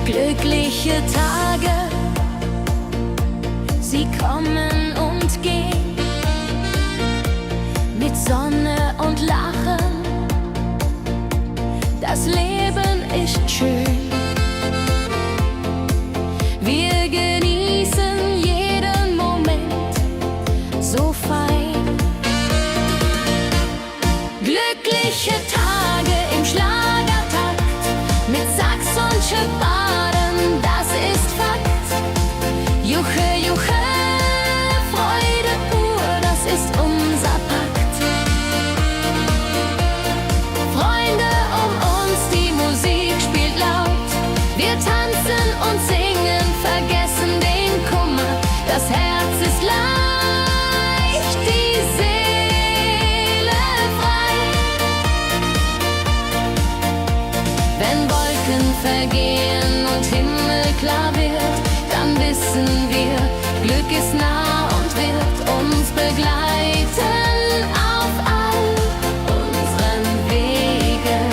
Glückliche Tage, sie kommen und gehen, mit Sonne und Lachen, das Leben ist schön. Wir genießen jeden Moment so fein. Glückliche Tage im Schlagertakt, mit Sax und Schöpfaden, das ist Fakt. Juche, Juche, Freude pur, das ist unser Pakt. Freunde um uns, die Musik spielt laut. Wir tanzen und singen, vergessen den Kummer. Das Herz ist leicht, die Seele frei. Wenn Wolken vergehen und Himmel klar wird, dann wissen wir, Glück ist nah und wird uns begleiten auf all unseren Wegen.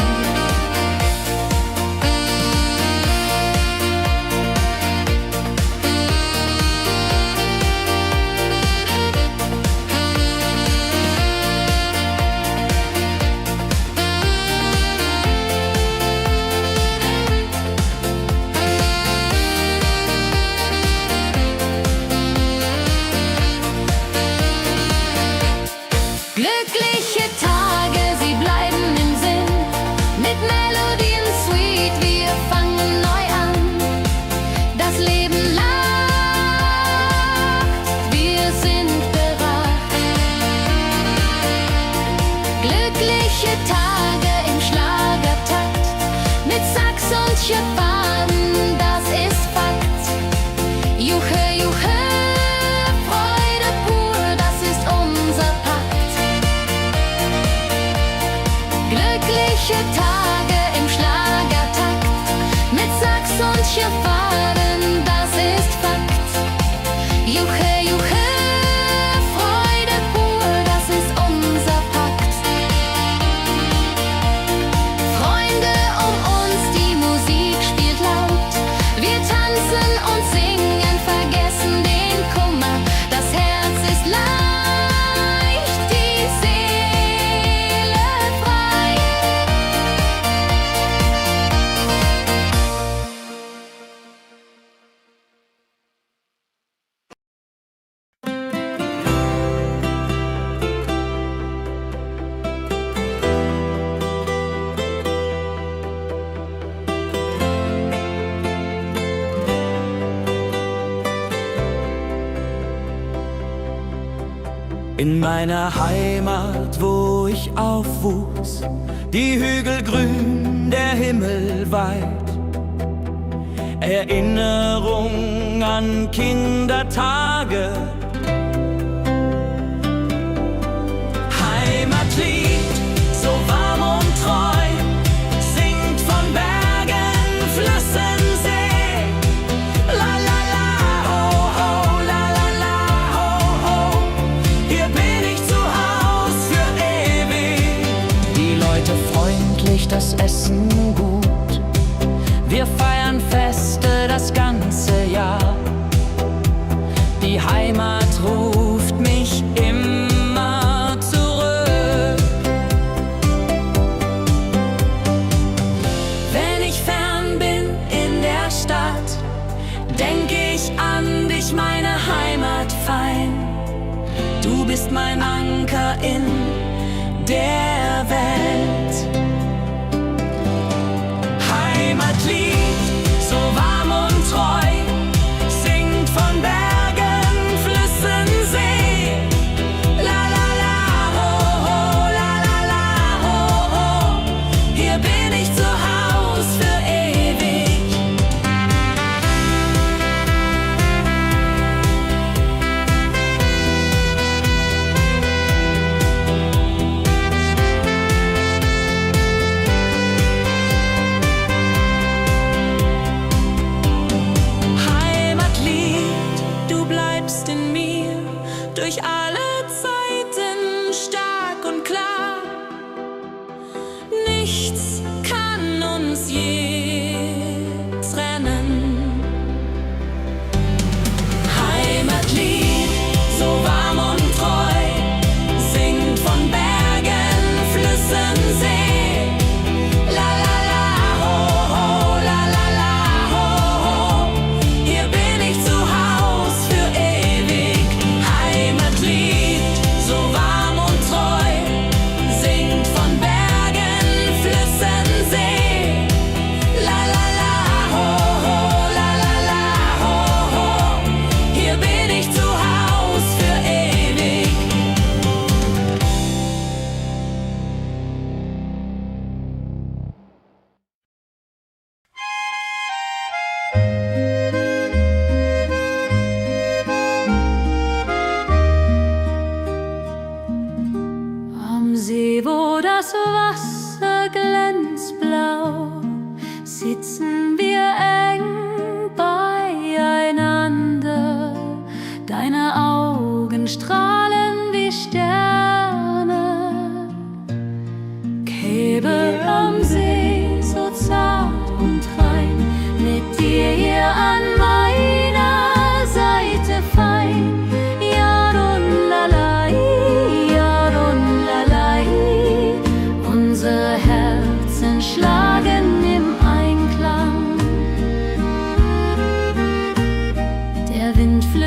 Glückliche Tage, sie bleiben im Sinn, mit Melodien sweet, wir fangen neu an. Das Leben lacht, wir sind bereit. Glückliche Tage im Schlagertakt, mit Sax und Schöpfaden, das ist Fakt. Juche, Juche, Freude pur, das ist unser Pakt. Glückliche Tage im Schlagertakt, mit Sax und Schöpfaden, das ist Fakt. Juche, Juche, Freude pur, das ist unser Pakt. Freunde um uns, die Musik spielt laut. Wir tanzen und singen, vergessen den Kummer. Das Herz ist leicht, die Seele frei. In meiner Heimat, wo ich aufwuchs, die Hügel grün, der Himmel weit. Erinnerung an Kindertage. Heimatlied, so warm und treu, singt von Bergen, Flüssen, See. La la la, ho ho, la la la, ho ho. Hier bin ich zu Haus für ewig. Die Leute freundlich, das Essen gut. Wir feiern Feste das ganze Jahr. Die Heimat ruft mich immer zurück. Wenn ich fern bin in der Stadt, denk ich an dich, meine Heimat fein. Du bist mein Anker in der Welt. Heimatlied, so warm und treu, singt von Bergen, Flüssen, See. La la la, ho ho, la la la, ho ho. Hier bin ich zu Haus für ewig.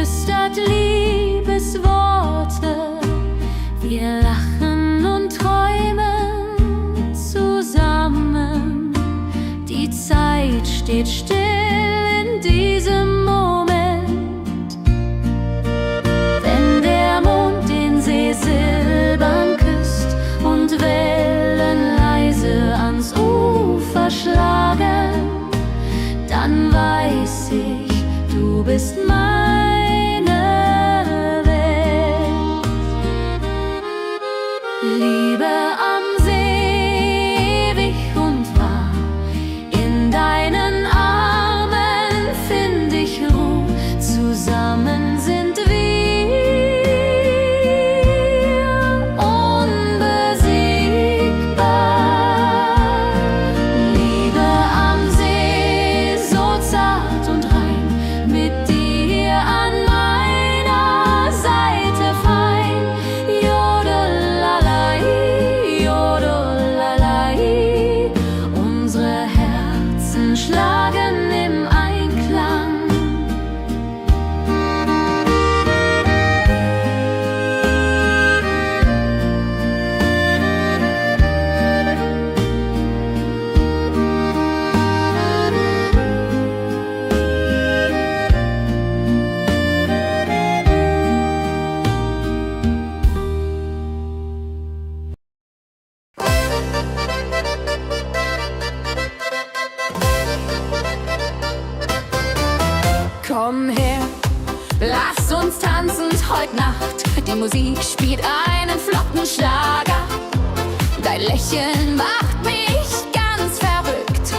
flüstert Liebesworte. Wir lachen und träumen zusammen. Die Zeit steht still in diesem Moment. Wenn der Mond den See silbern küsst und Wellen leise ans Ufer schlagen, dann weiß ich, du bist meine Welt. Liebe am See, ewig und wahr, in deinen Armen find ich Ruhe, zusammen sind wir unbesiegbar. Liebe am See, so zart und rein, mit dir an meiner Seite fein. Jodelalai, jodelalai, unsere Herzen schlagen im Einklang. Komm her, lass uns tanzen heute Nacht. Die Musik spielt einen flotten Schlager. Dein Lächeln macht mich ganz verrückt.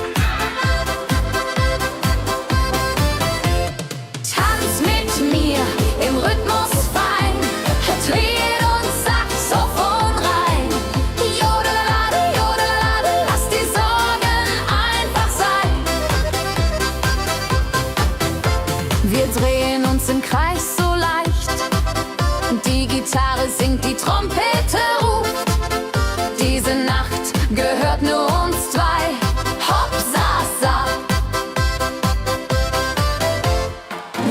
Tanz mit mir im Rhythmus fein, Tritt und Saxophon rein. Jodelade, jodelade, lass die Sorgen einfach sein. Wir drehen uns im Kreis so leicht. Die Gitarre singt, die Trompete ruft. Diese Nacht gehört nur uns zwei. Hopp, sa, sa.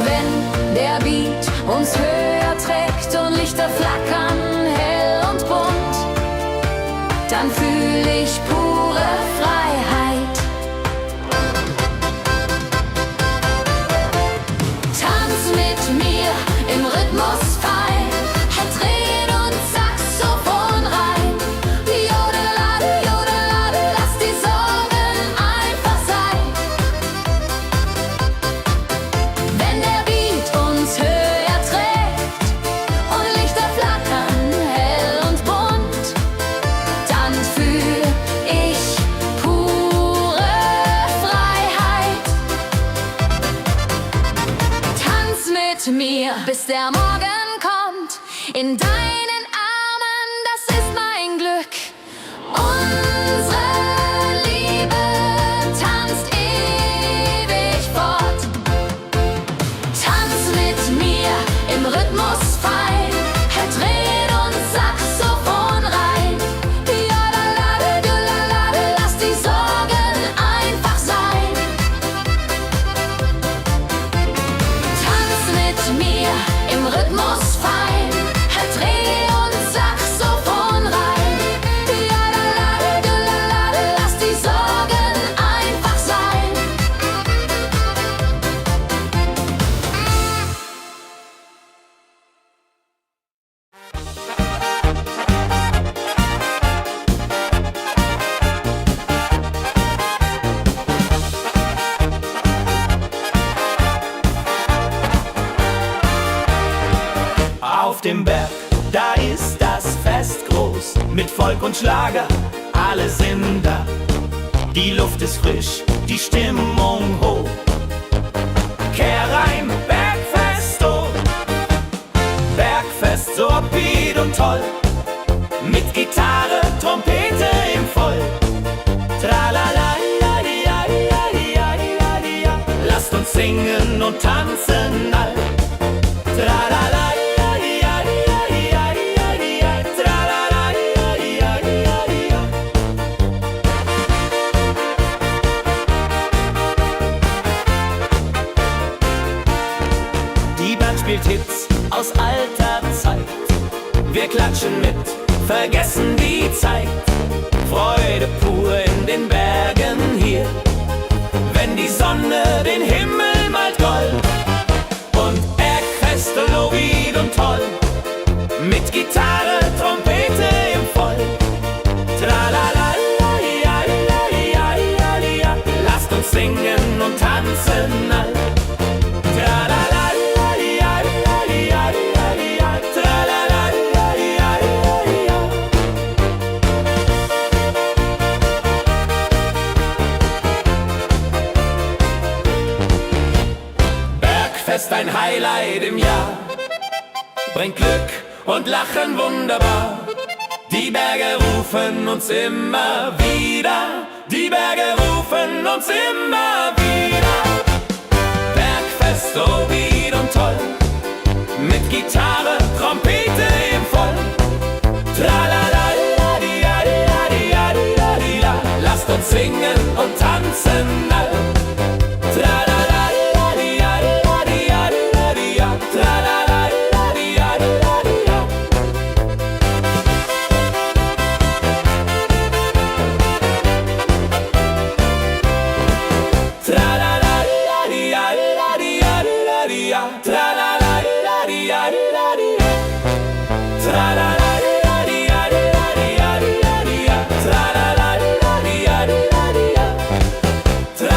Wenn der Beat uns höher trägt und Lichter flackern hell und bunt, dann fühl ich pure Freiheit. Tanz mit mir im Rhythmus fein, Tritt und Saxophon rein. Jodelade, jodelade, lass die Sorgen einfach sein. Wenn der Beat uns höher trägt und Lichter flackern hell und bunt, dann fühl ich pure Freiheit. Tanz mit mir, bis der Morgen kommt. In deinen Armen, das ist mein Glück. Unsere Liebe tanzt ewig fort. Tanz mit mir im Rhythmus fein, Tritt und Saxophon rein. Jodelade, jodelade, lass die Sorgen einfach sein. Tanz mit mir im Rhythmus fein, Tritt und Saxophon rein. Jodelade, jodelade, lass die Sorgen einfach sein. Auf dem Berg, da ist das Fest groß, mit Volk und Schlager, alle sind da. Die Luft ist frisch, die Stimmung hoch. Kehr rein, Bergfest, oh. Bergfest, so upbeat und toll. Mit Gitarre, Trompete im Voll. Tralala, ja, ja, ja, ja, ja, ja. Lasst uns singen und tanzen all. Tralala, ja, ja, ja, ja, ja, ja. Tralala, ja, ja, ja, ja. Die Band spielt spielt Hits aus alter Zeit. Wir klatschen mit, vergessen die Zeit. Freude pur in den Bergen hier, wenn die Sonne den Himmel malt gold. Und Bergfest, Lovid und toll, mit Gitarre, Trompete im Voll. Tralalalaiaiaiaiaia, lasst uns singen und tanzen all. Tralalalaiaiaiaia, tralalalaiaiaia. Bergfest, ein Highlight im Jahr, bringt Glück und Lachen wunderbar. Die Berge rufen uns immer wieder, die Berge rufen uns immer wieder. Bergfest, oh wieder und toll, mit Gitarre, Trompete im Voll. Tralalalaiaiaiaia, lasst uns singen und tanzen all. Tra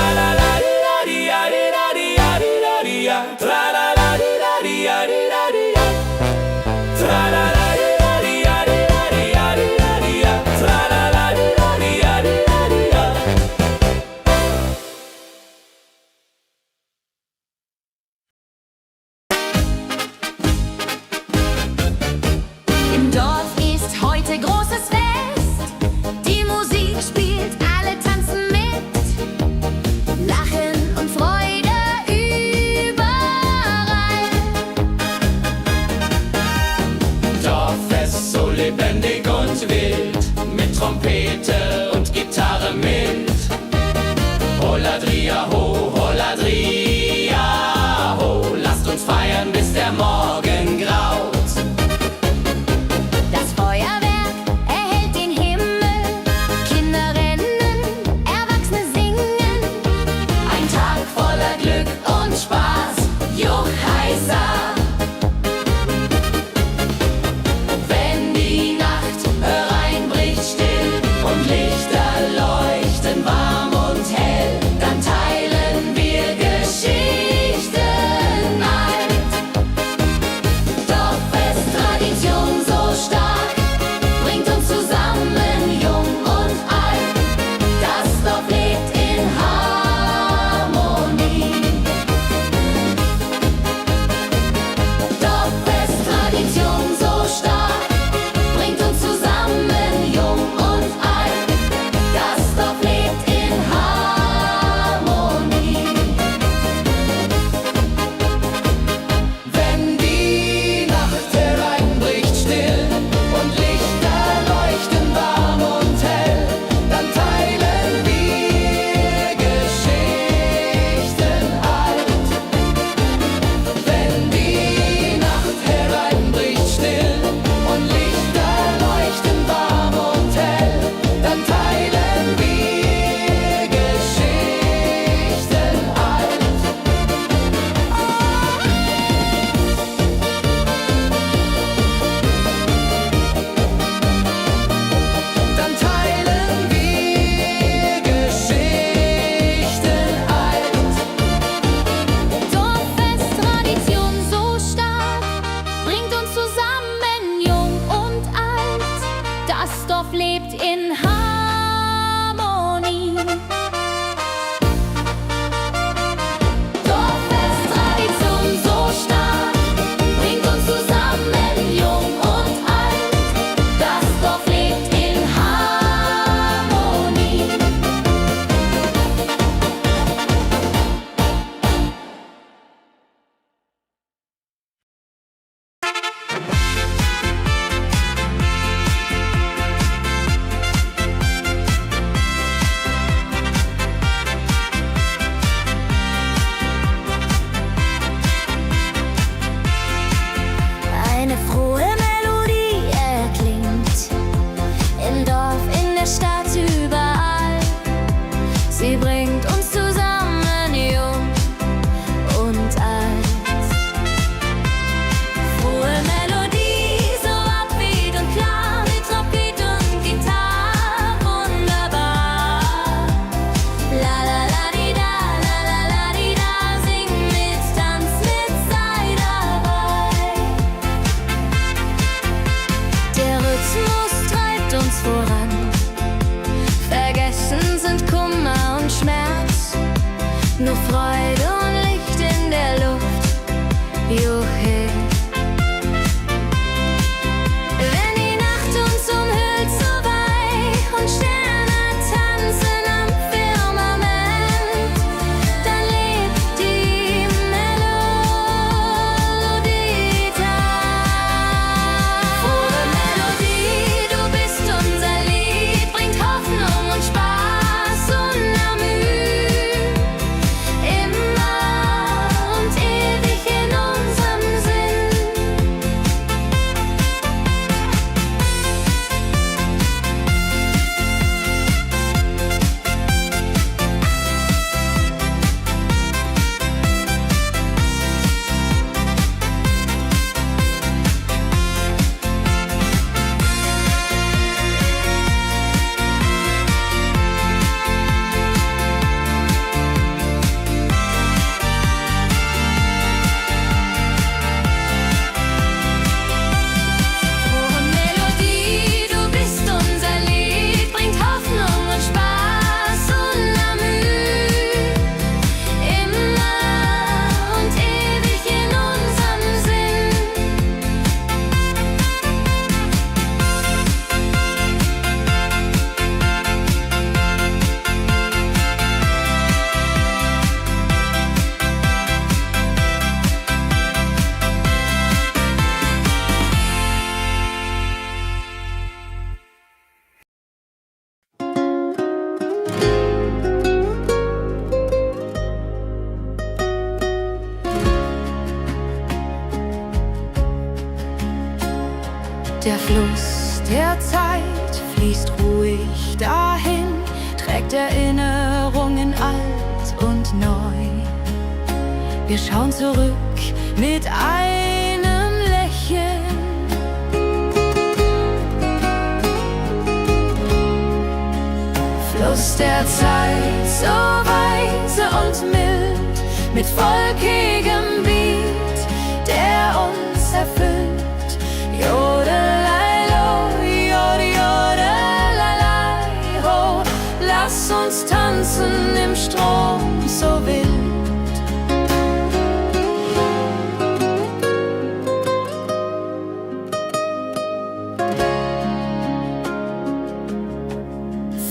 Der Fluss der Zeit fließt ruhig dahin, trägt Erinnerungen alt und neu. Wir schauen zurück mit einem Lächeln. Fluss der Zeit, so weise und mild, mit volkigem Beat, der uns erfüllt. Jodelailo, jodelalailai, ho, lass uns tanzen im Strom so wild.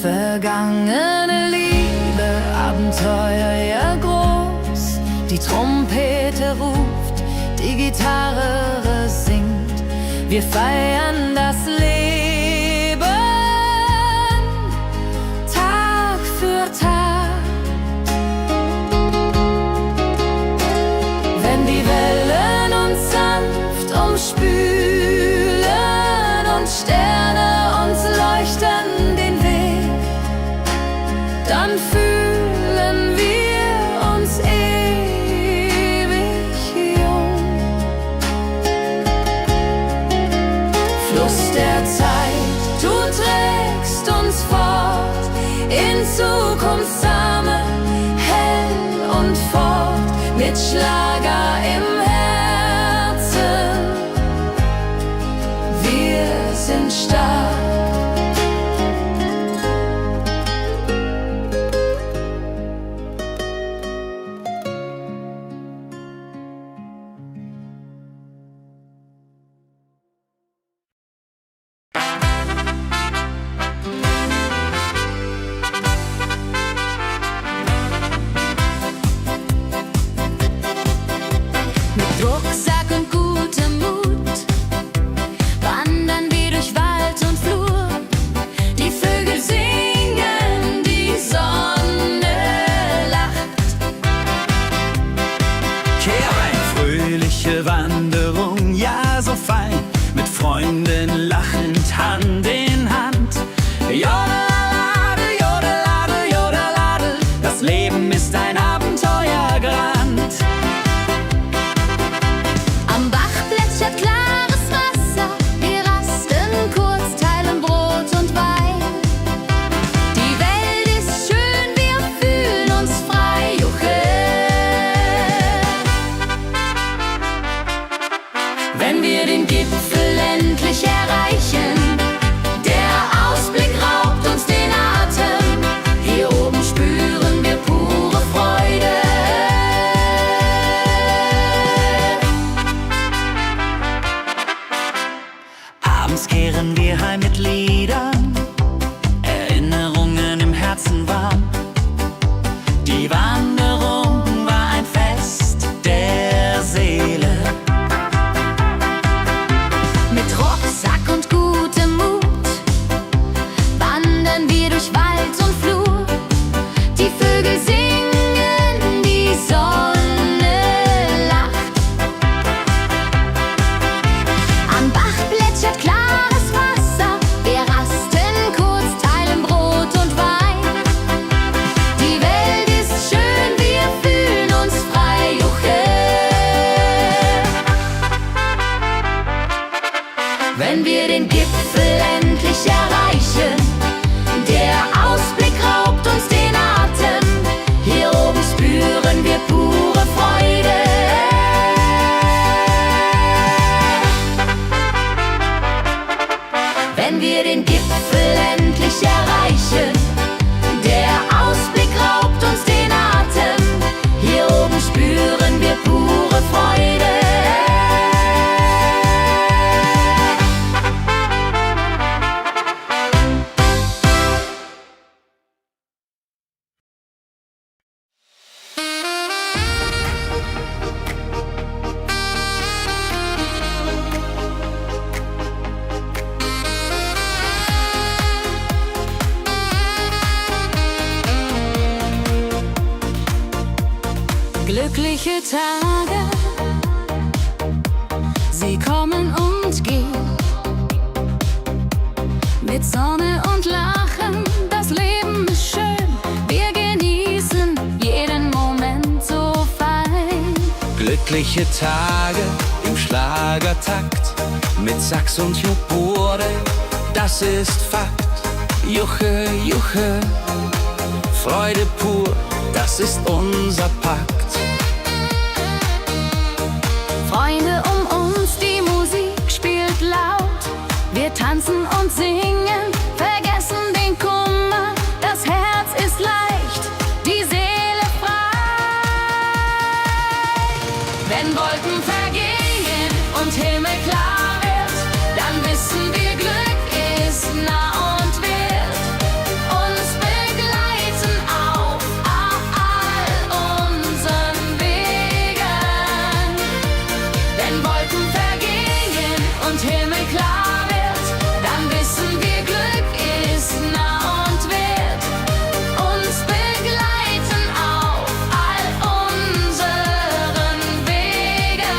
Vergangene Liebe, Abenteuer ja groß. Die Trompete ruft, die Gitarre singt. Wir feiern das Leben Tag für Tag. Wenn die Wellen uns sanft umspülen und Sterne uns leuchten den Weg, dann fühlen wir uns ewig jung. Fluss der Zeit, du trägst uns fort in Zukunftssame, hell und fort, mit Schlager im Herzen. Wir sind stark. Rucksack und gutem Mut wandern wir durch Wald und Flur. Die Vögel singen, die Sonne lacht. Kehr ein, fröhliche Wanderung, ja so fein, mit Freunden lachend Hand in Hand. Jodeladel, jodeladel, jodeladel, das Leben ist ein Abenteuergrand. Am Bach plätschert klares Wasser, wir rasten kurz, teilen Brot und Wein. Die Welt ist schön, wir fühlen uns frei, juche. Wenn wir den Gipfel endlich erreichen, der Ausblick raubt uns den Atem. Hier oben spüren wir pure Freude. Abends kehren wir heim mit Liedern, Erinnerungen im Herzen warm. Die Wanderung war ein Fest der Seele. Mit Rucksack und gutem Mut wandern wir durch Wald und Flur. Die Vögel singen, die Sonne lacht. Am Bach plätschert klares Wasser, wir rasten kurz, teilen Brot und Wein. Die Welt ist schön, wir fühlen uns frei, juche. Wenn wir den Gipfel endlich erreichen, der Ausblick raubt uns den Atem. Hier oben spüren wir pure Freude. Wenn wir den Gipfel endlich erreichen, der Ausblick raubt uns den Atem. Hier oben spüren wir pure Freude. Glückliche Tage, sie kommen und gehen. mit Sonne und Lachen. Das Leben ist schön, wir genießen jeden Moment so fein. Glückliche Tage im Schlagertakt mit Sax und Juborde, das ist Fakt. Juche, Juche, Freude pur, das ist unser Pakt. Freunde um uns, die Musik spielt laut. Wir tanzen und singen, vergessen den Kummer. Das Herz ist leicht, die Seele frei. Wenn Wolken vergehen und Himmel klar wird, dann wissen wir, Glück ist nah und wird uns begleiten auf all unseren Wegen. Wenn Wolken vergehen und Himmel klar wird, dann wissen wir, Glück ist nah und wird uns begleiten auf all unseren Wegen.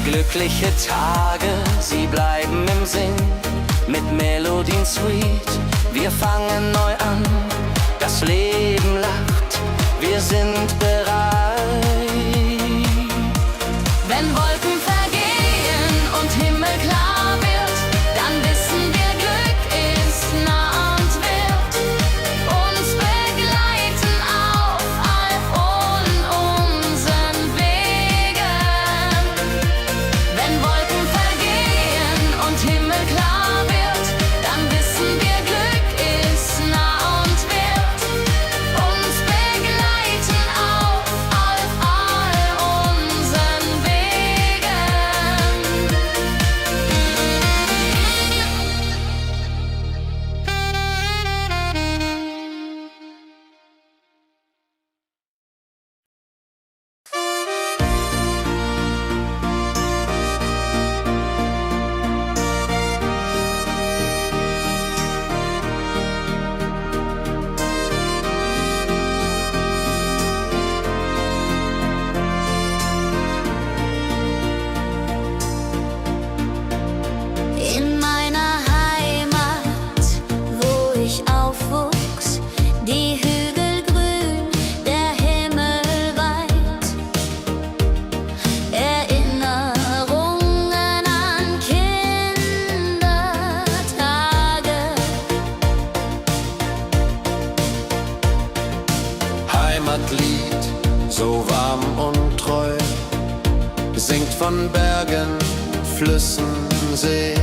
Glückliche Tage, sie bleiben im Sinn, mit Melodien sweet. Wir fangen neu an, das Leben lacht, wir sind bereit. Wenn Wolken vergehen und Himmel klar wird, dann wissen wir, Glück ist nah und wird uns begleiten auf all unseren Wegen. Wenn Wolken vergehen und Himmel klar wird, dann wissen wir, Glück ist nah und wird uns begleiten auf all unseren Wegen. In meiner Heimat, wo ich aufwuchs, die Hügel grün, der Himmel weit. Erinnerungen an Kindertage. Heimatlied, so warm und treu, singt von Bergen, Flüssen, See.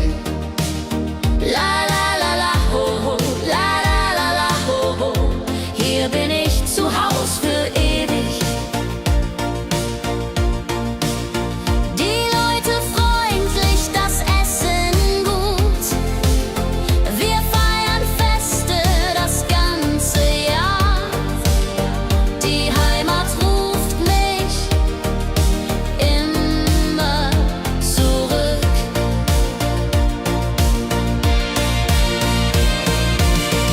La la la la ho ho, la la la la ho ho. Hier bin ich zu Haus für ewig. Die Leute freundlich, das Essen gut. Wir feiern Feste das ganze Jahr. Die Heimat ruft mich immer zurück.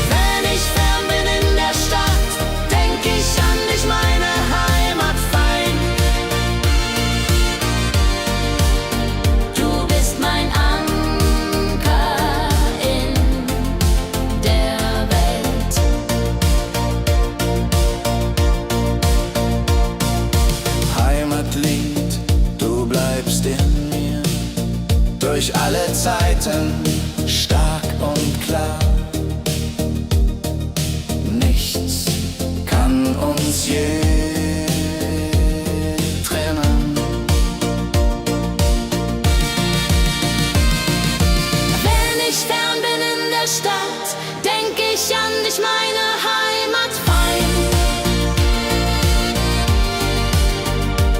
Wenn ich fern bin in der Stadt, denk ich an dich, meine Heimat fein. Du bist mein Anker in der Welt. Heimatlied, du bleibst in mir, durch alle Zeiten stark und klar. Nichts kann uns je trennen. Wenn ich fern bin in der Stadt, denk ich an dich, meine Heimat fein.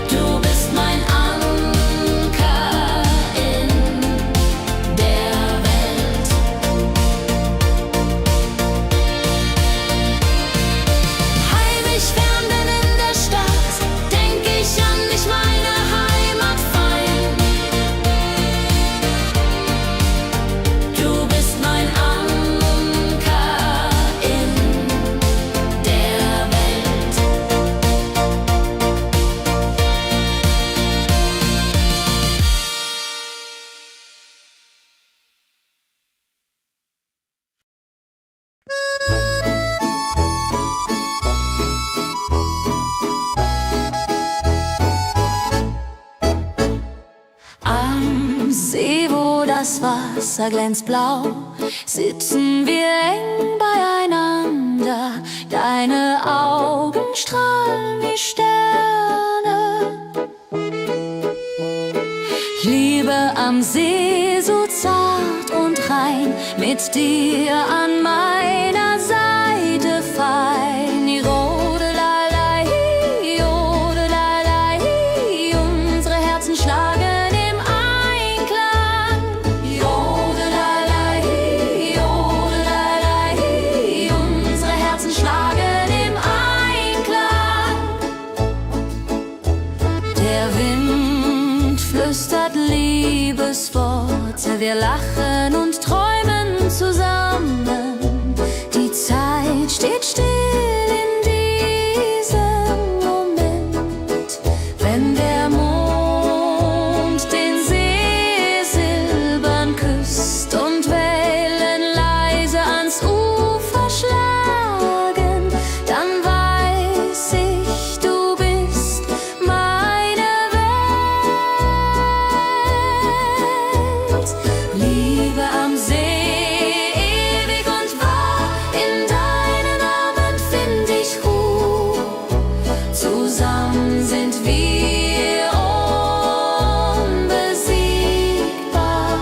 Du bist mein Anker in der Welt. das Wasser glänzt blau, sitzen wir eng beieinander. Deine Augen strahlen wie Sterne. Liebe am See, so zart und rein, mit dir an meiner Seite fein. Jodelalei, jodelalei, unsere Herzen schlagen im Einklang. Jodelalei, jodelalei, unsere Herzen schlagen im Einklang. Der Wind flüstert Liebesworte, wir lachen und träumen zusammen. Die Zeit steht still in diesem Moment, wenn der Mond den See silbern küsst und Wellen leise ans Ufer schlagen, dann weiß ich, du bist meine Welt. Liebe am See, ewig und wahr, in deinen Armen find ich Ruhe. Zusammen sind wir unbesiegbar.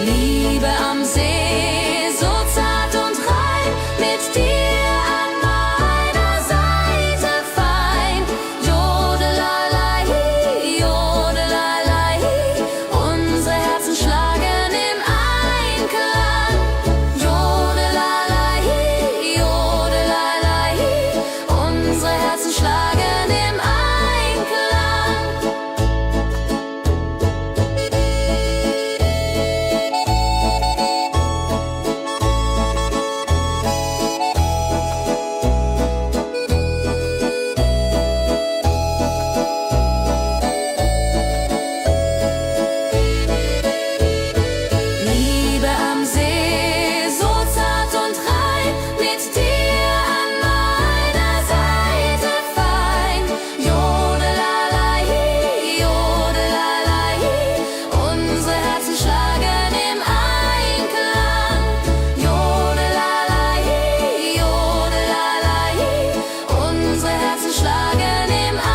Liebe am See, so zart und rein, mit dir an meiner Seite fein. Jodelalei, jodelalei, unsere Herzen schlagen im Einklang. Jodelalei, jodelalei, unsere Herzen schlagen im Einklang. Liebe am See, so zart und rein, mit dir an meiner Seite fein. Jodelalei, jodelalei, unsere Herzen schlagen im Einklang. Jodelalei, jodelalei, unsere Herzen schlagen im Einklang.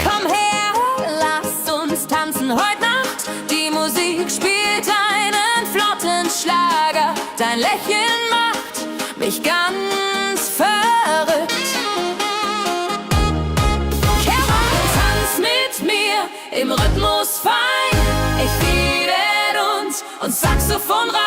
Komm her, lass uns tanzen heute Nacht. Die Musik spielt einen flotten Schlager. Dein Lächeln macht mich ganz verrückt. Kehr rein, tanz mit mir im Rhythmus fein. Ich liebe uns und Saxophon rein.